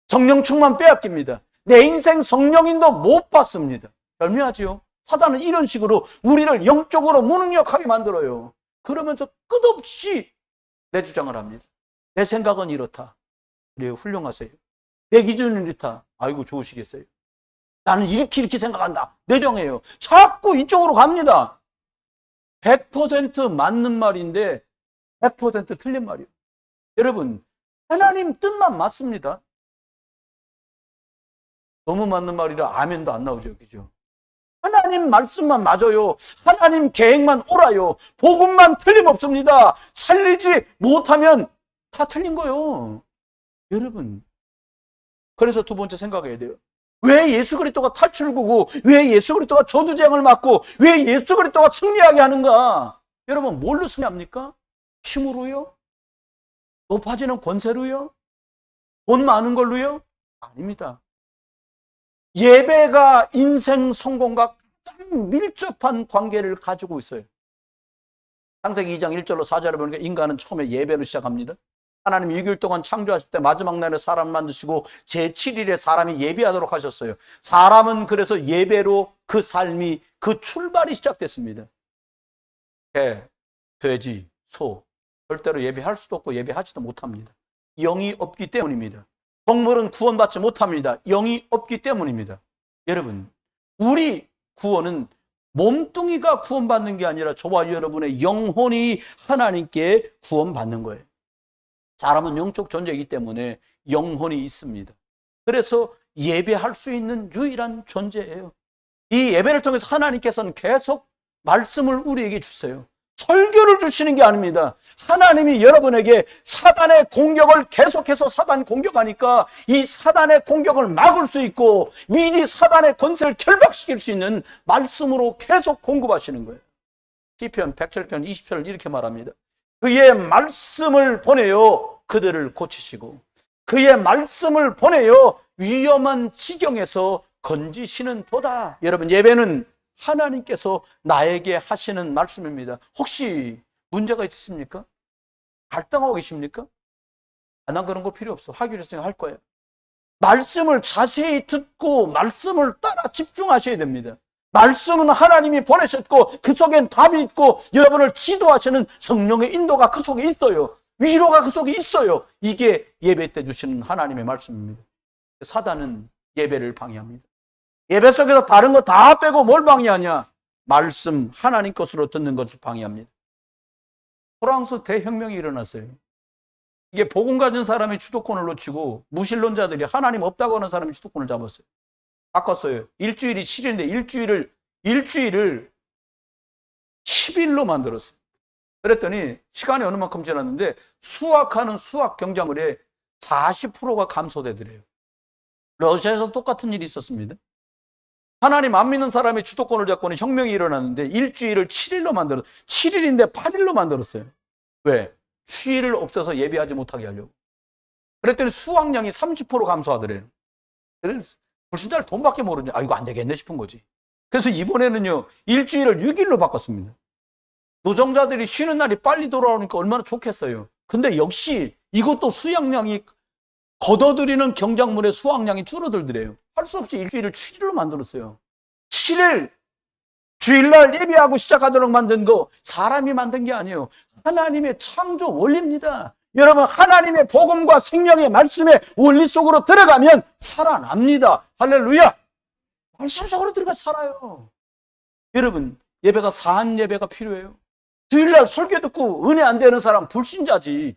S3: 성령 충만 빼앗깁니다. 내 인생 성령인도 못 받습니다. 절묘하지요. 사단은 이런 식으로 우리를 영적으로 무능력하게 만들어요. 그러면서 끝없이 내 주장을 합니다. 내 생각은 이렇다. 그래요, 훌륭하세요. 내 기준은 이렇다. 아이고 좋으시겠어요. 나는 이렇게 생각한다. 내정해요. 자꾸 이쪽으로 갑니다. 100% 맞는 말인데 100% 틀린 말이에요. 여러분 하나님 뜻만 맞습니다. 너무 맞는 말이라 아멘도 안 나오죠. 그죠? 하나님 말씀만 맞아요. 하나님 계획만 옳아요. 복음만 틀림없습니다. 살리지 못하면 다 틀린 거예요. 여러분 그래서 두 번째 생각해야 돼요. 왜 예수 그리스도가 탈출구고 왜 예수 그리스도가 저주쟁을 맞고 왜 예수 그리스도가 승리하게 하는가? 여러분 뭘로 승리합니까? 힘으로요? 높아지는 권세로요? 돈 많은 걸로요? 아닙니다. 예배가 인생 성공과 가장 밀접한 관계를 가지고 있어요. 창세기 2장 1절로 4절에 보니까 인간은 처음에 예배로 시작합니다. 하나님이 6일 동안 창조하실 때 마지막 날에 사람을 만드시고 제7일에 사람이 예배하도록 하셨어요. 사람은 그래서 예배로 그 삶이 그 출발이 시작됐습니다. 개, 돼지, 소 절대로 예배할 수도 없고 예배하지도 못합니다. 영이 없기 때문입니다. 동물은 구원받지 못합니다. 영이 없기 때문입니다. 여러분 우리 구원은 몸뚱이가 구원받는 게 아니라 저와 여러분의 영혼이 하나님께 구원받는 거예요. 사람은 영적 존재이기 때문에 영혼이 있습니다. 그래서 예배할 수 있는 유일한 존재예요. 이 예배를 통해서 하나님께서는 계속 말씀을 우리에게 주세요. 설교를 주시는 게 아닙니다. 하나님이 여러분에게 사단의 공격을 계속해서 사단 공격하니까 이 사단의 공격을 막을 수 있고 미리 사단의 권세를 결박시킬 수 있는 말씀으로 계속 공급하시는 거예요. 시편 107편 20절을 이렇게 말합니다. 그의 말씀을 보내어 그들을 고치시고 그의 말씀을 보내어 위험한 지경에서 건지시는 도다. 여러분 예배는 하나님께서 나에게 하시는 말씀입니다. 혹시 문제가 있으십니까? 갈등하고 계십니까? 난 그런 거 필요 없어. 하기로 했으니까 할 거예요. 말씀을 자세히 듣고 말씀을 따라 집중하셔야 됩니다. 말씀은 하나님이 보내셨고 그 속엔 답이 있고 여러분을 지도하시는 성령의 인도가 그 속에 있어요. 위로가 그 속에 있어요. 이게 예배 때 주시는 하나님의 말씀입니다. 사단은 예배를 방해합니다. 예배 속에서 다른 거 다 빼고 뭘 방해하냐? 말씀, 하나님 것으로 듣는 것을 방해합니다. 프랑스 대혁명이 일어났어요. 이게 복음 가진 사람이 주도권을 놓치고 무신론자들이 하나님 없다고 하는 사람이 주도권을 잡았어요. 바꿨어요. 일주일이 7일인데 일주일을 10일로 만들었어요. 그랬더니 시간이 어느 만큼 지났는데 수확하는 수확 경작물의 40%가 감소되더래요. 러시아에서 똑같은 일이 있었습니다. 하나님 안 믿는 사람이 주도권을 잡고는 혁명이 일어났는데 일주일을 7일로 만들었어요. 7일인데 8일로 만들었어요. 왜? 휴일을 없애서 예배하지 못하게 하려고. 그랬더니 수확량이 30% 감소하더래요. 불신자를 돈밖에 모르냐. 아, 이거 안 되겠네 싶은 거지. 그래서 이번에는요, 일주일을 6일로 바꿨습니다. 노동자들이 쉬는 날이 빨리 돌아오니까 얼마나 좋겠어요. 근데 역시 이것도 수확량이 걷어들이는 경작물의 수확량이 줄어들더래요. 할 수 없이 일주일을 7일로 만들었어요. 7일 주일날 예배하고 시작하도록 만든 거 사람이 만든 게 아니에요. 하나님의 창조 원리입니다. 여러분, 하나님의 복음과 생명의 말씀의 원리 속으로 들어가면 살아납니다. 할렐루야. 말씀 속으로 들어가 살아요. 여러분, 예배가 사한 예배가 필요해요. 주일날 설교 듣고 은혜 안 되는 사람 불신자지.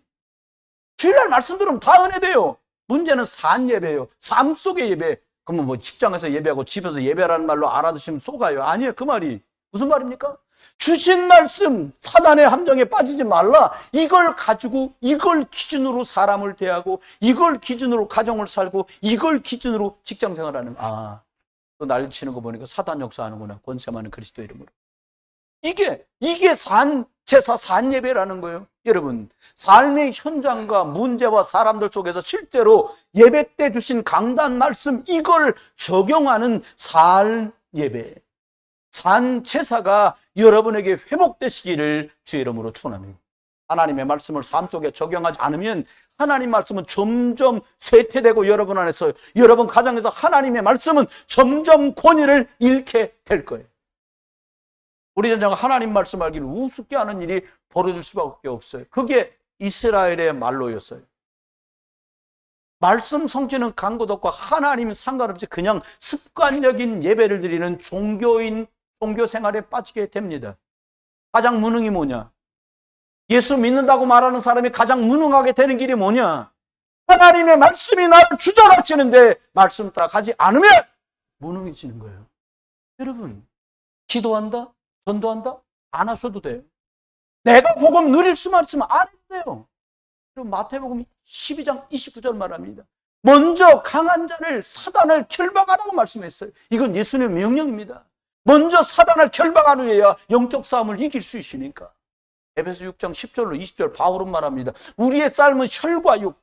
S3: 주일날 말씀 들으면 다 은혜 돼요. 문제는 사한 예배예요. 삶 속의 예배. 그러면 뭐 직장에서 예배하고 집에서 예배라는 말로 알아두시면 속아요. 아니에요. 그 말이 무슨 말입니까? 주신 말씀, 사단의 함정에 빠지지 말라. 이걸 가지고 이걸 기준으로 사람을 대하고 이걸 기준으로 가정을 살고 이걸 기준으로 직장 생활하는. 아, 또 난리치는 거 보니까 사단 역사하는구나. 권세 많은 그리스도 이름으로. 이게 제사 산 예배라는 거예요. 여러분, 삶의 현장과 문제와 사람들 속에서 실제로 예배 때 주신 강단 말씀, 이걸 적용하는 산 예배, 산 제사가 여러분에게 회복되시기를 주의 이름으로 축원합니다. 하나님의 말씀을 삶 속에 적용하지 않으면 하나님 말씀은 점점 쇠퇴되고 여러분 안에서, 여러분 가정에서 하나님의 말씀은 점점 권위를 잃게 될 거예요. 우리 전쟁은 하나님 말씀 알기를 우습게 하는 일이 벌어질 수밖에 없어요. 그게 이스라엘의 말로였어요. 말씀 성취는 간구덕과 하나님 상관없이 그냥 습관적인 예배를 드리는 종교 생활에 빠지게 됩니다. 가장 무능이 뭐냐? 예수 믿는다고 말하는 사람이 가장 무능하게 되는 길이 뭐냐? 하나님의 말씀이 나를 주장하시는데 말씀 따라가지 않으면 무능해지는 거예요. 여러분, 기도한다? 전도한다? 안 하셔도 돼요. 내가 복음 누릴 수만 있으면 안 해도 돼요. 그럼 마태복음 12장 29절 말합니다. 먼저 강한 자를, 사단을 결박하라고 말씀했어요. 이건 예수님의 명령입니다. 먼저 사단을 결박한 후에야 영적 싸움을 이길 수 있으니까. 에베소 6장 10절로 20절 바울은 말합니다. 우리의 싸움은 혈과 육,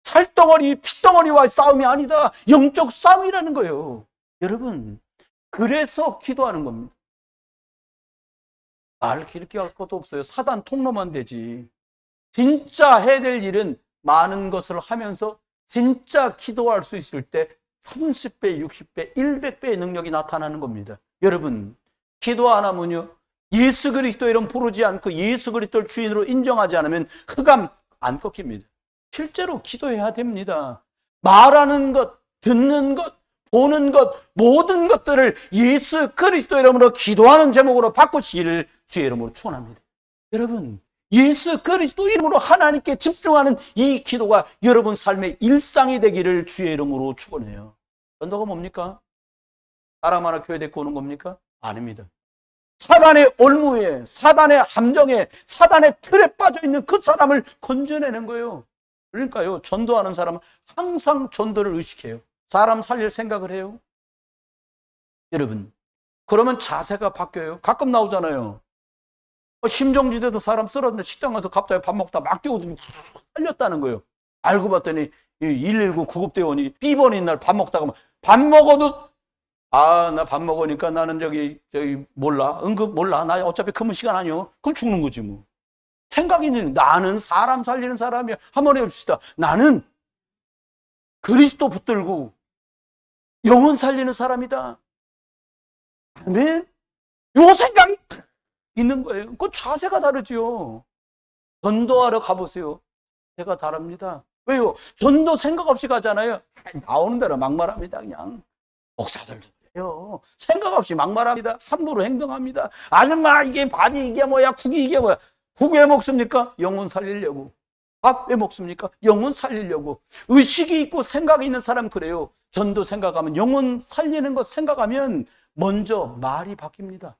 S3: 살덩어리, 피덩어리와의 싸움이 아니다. 영적 싸움이라는 거예요. 여러분, 그래서 기도하는 겁니다. 말 길게 할 것도 없어요. 사단 통로만 되지. 진짜 해야 될 일은 많은 것을 하면서 진짜 기도할 수 있을 때 30배, 60배, 100배의 능력이 나타나는 겁니다. 여러분, 기도 안 하면요, 예수 그리스도 이름 부르지 않고 예수 그리스도를 주인으로 인정하지 않으면 흑암 안 꺾입니다. 실제로 기도해야 됩니다. 말하는 것, 듣는 것, 보는 것, 모든 것들을 예수 그리스도 이름으로 기도하는 제목으로 바꾸시기를 주의 이름으로 축원합니다. 여러분, 예수 그리스도 이름으로 하나님께 집중하는 이 기도가 여러분 삶의 일상이 되기를 주의 이름으로 축원해요. 전도가 뭡니까? 사람 하나 교회 데리고 오는 겁니까? 아닙니다. 사단의 올무에, 사단의 함정에, 사단의 틀에 빠져있는 그 사람을 건져내는 거예요. 그러니까요, 전도하는 사람은 항상 전도를 의식해요. 사람 살릴 생각을 해요. 여러분, 그러면 자세가 바뀌어요. 가끔 나오잖아요. 심정지대도 사람 쓰러졌는데 식당 가서 갑자기 밥 먹다 막 뛰어오더니 살렸다는 거예요. 알고 봤더니 119 구급대원이 B번인 날 밥 먹다가 밥 먹어도 나 밥 먹으니까 나는 저기 몰라. 응급 몰라. 나 어차피 근무 시간 아니요. 그럼 죽는 거지 뭐. 생각이 있는, 나는 사람 살리는 사람이야. 한번 해봅시다. 나는 그리스도 붙들고 영혼 살리는 사람이다. 아멘. 요 생각이 있는 거예요. 그 자세가 다르지요. 전도하러 가보세요. 제가 다릅니다. 왜요? 전도 생각 없이 가잖아요. 나오는 대로 막말합니다. 그냥 목사들도 그래요. 생각 없이 막말합니다. 함부로 행동합니다. 아줌마 이게 밥이 이게 뭐야, 국이 이게 뭐야. 국 왜 먹습니까? 영혼 살리려고. 밥 왜 먹습니까? 영혼 살리려고. 의식이 있고 생각이 있는 사람 그래요. 전도 생각하면, 영혼 살리는 것 생각하면 먼저 말이 바뀝니다.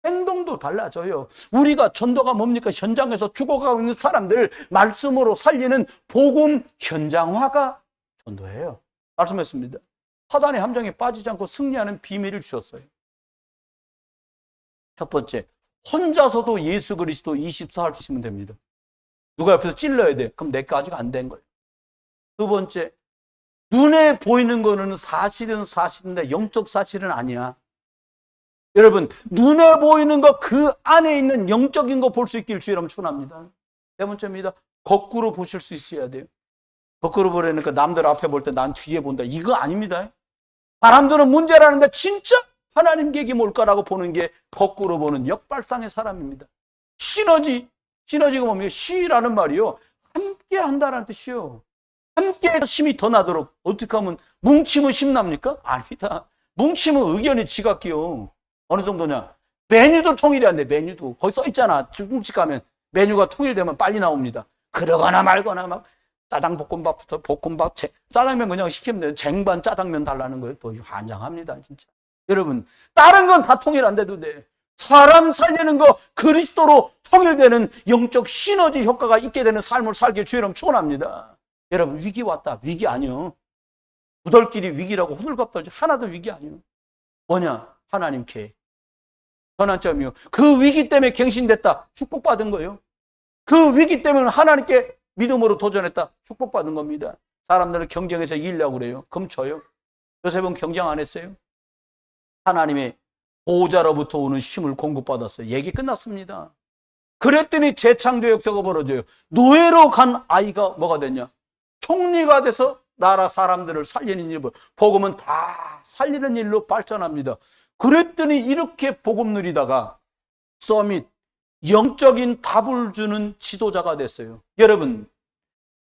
S3: 행동도 달라져요. 우리가 전도가 뭡니까? 현장에서 죽어가고 있는 사람들 말씀으로 살리는 복음 현장화가 전도예요. 말씀했습니다. 사단의 함정에 빠지지 않고 승리하는 비밀을 주셨어요. 첫 번째, 혼자서도 예수 그리스도 24 할 수 있으면 됩니다. 누가 옆에서 찔러야 돼. 그럼 내거 아직 안 된 거예요. 두 번째, 눈에 보이는 거는 사실은 사실인데 영적 사실은 아니야. 여러분, 눈에 보이는 거 그 안에 있는 영적인 거 볼 수 있길 주의 이름 축원합니다. 세 번째입니다. 거꾸로 보실 수 있어야 돼요. 거꾸로 보려니까 남들 앞에 볼 때 난 뒤에 본다. 이거 아닙니다. 사람들은 문제라는데 진짜 하나님 계획이 뭘까라고 보는 게 거꾸로 보는 역발상의 사람입니다. 시너지가 뭡니까? 시라는 말이요, 함께 한다는 뜻이요. 함께해서 힘이 더 나도록. 어떻게 하면 뭉치면 힘 납니까? 아닙니다. 뭉치면 의견이 지각해요. 어느 정도냐? 메뉴도 통일이 안 돼. 메뉴도 거기 써 있잖아. 중국집 가면 메뉴가 통일되면 빨리 나옵니다. 그러거나 말거나 막 짜장볶음밥부터 볶음밥, 짜장면 그냥 시키면 돼요. 쟁반 짜장면 달라는 거예요. 또 환장합니다, 진짜. 여러분, 다른 건 다 통일 안 돼도 돼. 사람 살리는 거 그리스도로 통일되는 영적 시너지 효과가 있게 되는 삶을 살길 주의로 축원합니다. 여러분, 위기 왔다. 위기 아니요. 구덜끼리 위기라고 호들갑 떨지 하나도 위기 아니요. 뭐냐? 하나님 계획. 전환점이요. 그 위기 때문에 갱신됐다. 축복받은 거예요. 그 위기 때문에 하나님께 믿음으로 도전했다. 축복받은 겁니다. 사람들은 경쟁해서 이기려고 그래요. 그럼 져요. 요셉은 경쟁 안 했어요. 하나님의 보호자로부터 오는 힘을 공급받았어요. 얘기 끝났습니다. 그랬더니 재창조 역사가 벌어져요. 노예로 간 아이가 뭐가 됐냐? 총리가 돼서 나라 사람들을 살리는 일을, 복음은 다 살리는 일로 발전합니다. 그랬더니 이렇게 복음 누리다가 서밋, 영적인 답을 주는 지도자가 됐어요. 여러분,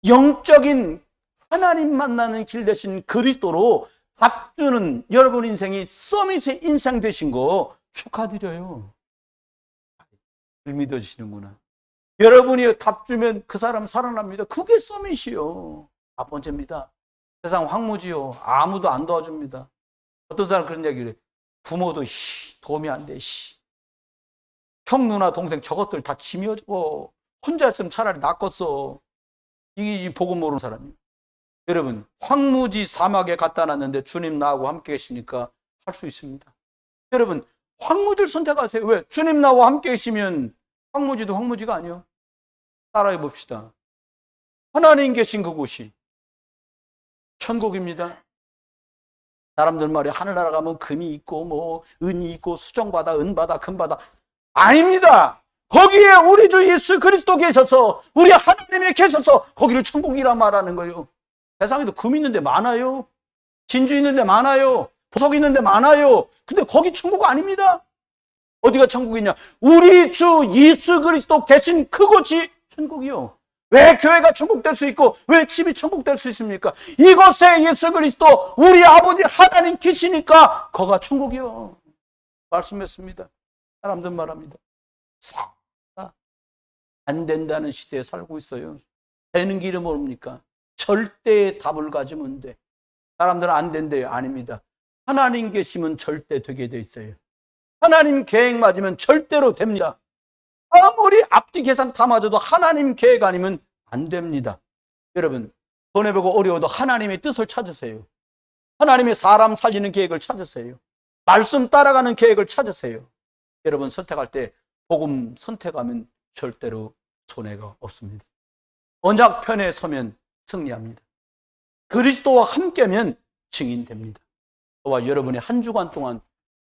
S3: 영적인 하나님 만나는 길 대신 그리스도로 답 주는 여러분 인생이 서밋의 인생 되신 거 축하드려요. 믿어지시는구나. 여러분이 답 주면 그 사람 살아납니다. 그게 서밋이요. 첫 번째입니다. 세상 황무지요. 아무도 안 도와줍니다. 어떤 사람 그런 얘기를 해요. 부모도 도움이 안 돼. 형, 누나, 동생 저것들 다 지미어지고 혼자 있으면 차라리 낫겠어. 이게 복음 모르는 사람이에요. 여러분, 황무지 사막에 갖다 놨는데 주님 나하고 함께 계시니까 할 수 있습니다. 여러분, 황무지를 선택하세요. 왜? 주님 나와 함께 계시면 황무지도 황무지가 아니에요. 따라해 봅시다. 하나님 계신 그곳이 천국입니다. 사람들 말에 하늘나라 가면 금이 있고 뭐 은이 있고 수정바다, 은바다, 금바다. 아닙니다. 거기에 우리 주 예수 그리스도 계셔서, 우리 하나님이 계셔서 거기를 천국이라 말하는 거예요. 세상에도 금 있는 데 많아요. 진주 있는 데 많아요. 보석 있는 데 많아요. 근데 거기 천국 아닙니다. 어디가 천국이냐? 우리 주 예수 그리스도 계신 그곳이 천국이요. 왜 교회가 천국 될 수 있고 왜 집이 천국 될 수 있습니까? 이곳에 예수 그리스도 우리 아버지 하나님 계시니까 거가 천국이요. 말씀했습니다. 사람들 말합니다. 안 된다는 시대에 살고 있어요. 되는 길은 뭡니까? 절대의 답을 가지면 돼. 사람들은 안 된대요. 아닙니다. 하나님 계시면 절대 되게 돼 있어요. 하나님 계획 맞으면 절대로 됩니다. 아무리 앞뒤 계산 다 맞아도 하나님 계획 아니면 안 됩니다. 여러분, 손해보고 어려워도 하나님의 뜻을 찾으세요. 하나님의 사람 살리는 계획을 찾으세요. 말씀 따라가는 계획을 찾으세요. 여러분, 선택할 때 복음 선택하면 절대로 손해가 없습니다. 언약편에 서면 승리합니다. 그리스도와 함께면 증인됩니다. 저와 여러분의 한 주간 동안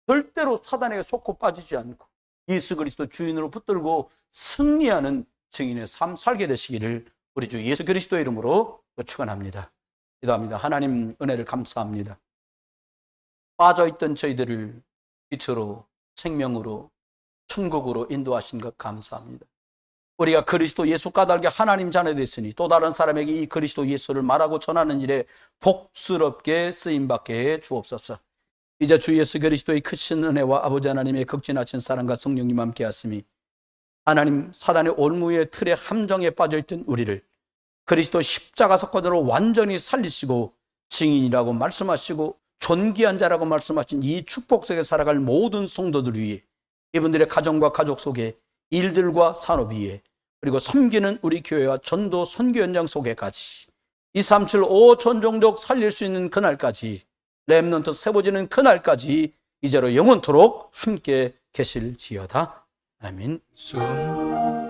S3: 절대로 사단에게 속고 빠지지 않고 예수 그리스도 주인으로 붙들고 승리하는 증인의 삶 살게 되시기를 우리 주 예수 그리스도의 이름으로 축원합니다. 기도합니다. 하나님 은혜를 감사합니다. 빠져있던 저희들을 빛으로 생명으로 천국으로 인도하신 것 감사합니다. 우리가 그리스도 예수 까닭에 하나님 자녀 됐으니 또 다른 사람에게 이 그리스도 예수를 말하고 전하는 일에 복스럽게 쓰임받게 해 주옵소서. 이제 주 예수 그리스도의 크신 은혜와 아버지 하나님의 극진하신 사랑과 성령님 함께 하심이 하나님 사단의 올무의 틀에 함정에 빠져있던 우리를 그리스도 십자가 사건으로 완전히 살리시고 증인이라고 말씀하시고 존귀한 자라고 말씀하신 이 축복 속에 살아갈 모든 성도들 위해 이분들의 가정과 가족 속에 일들과 산업 위에 그리고 섬기는 우리 교회와 전도 선교 현장 속에까지 237 전종족 살릴 수 있는 그날까지 렘넌트 세워지는 그날까지 이제로 영원토록 함께 계실지어다. 아멘.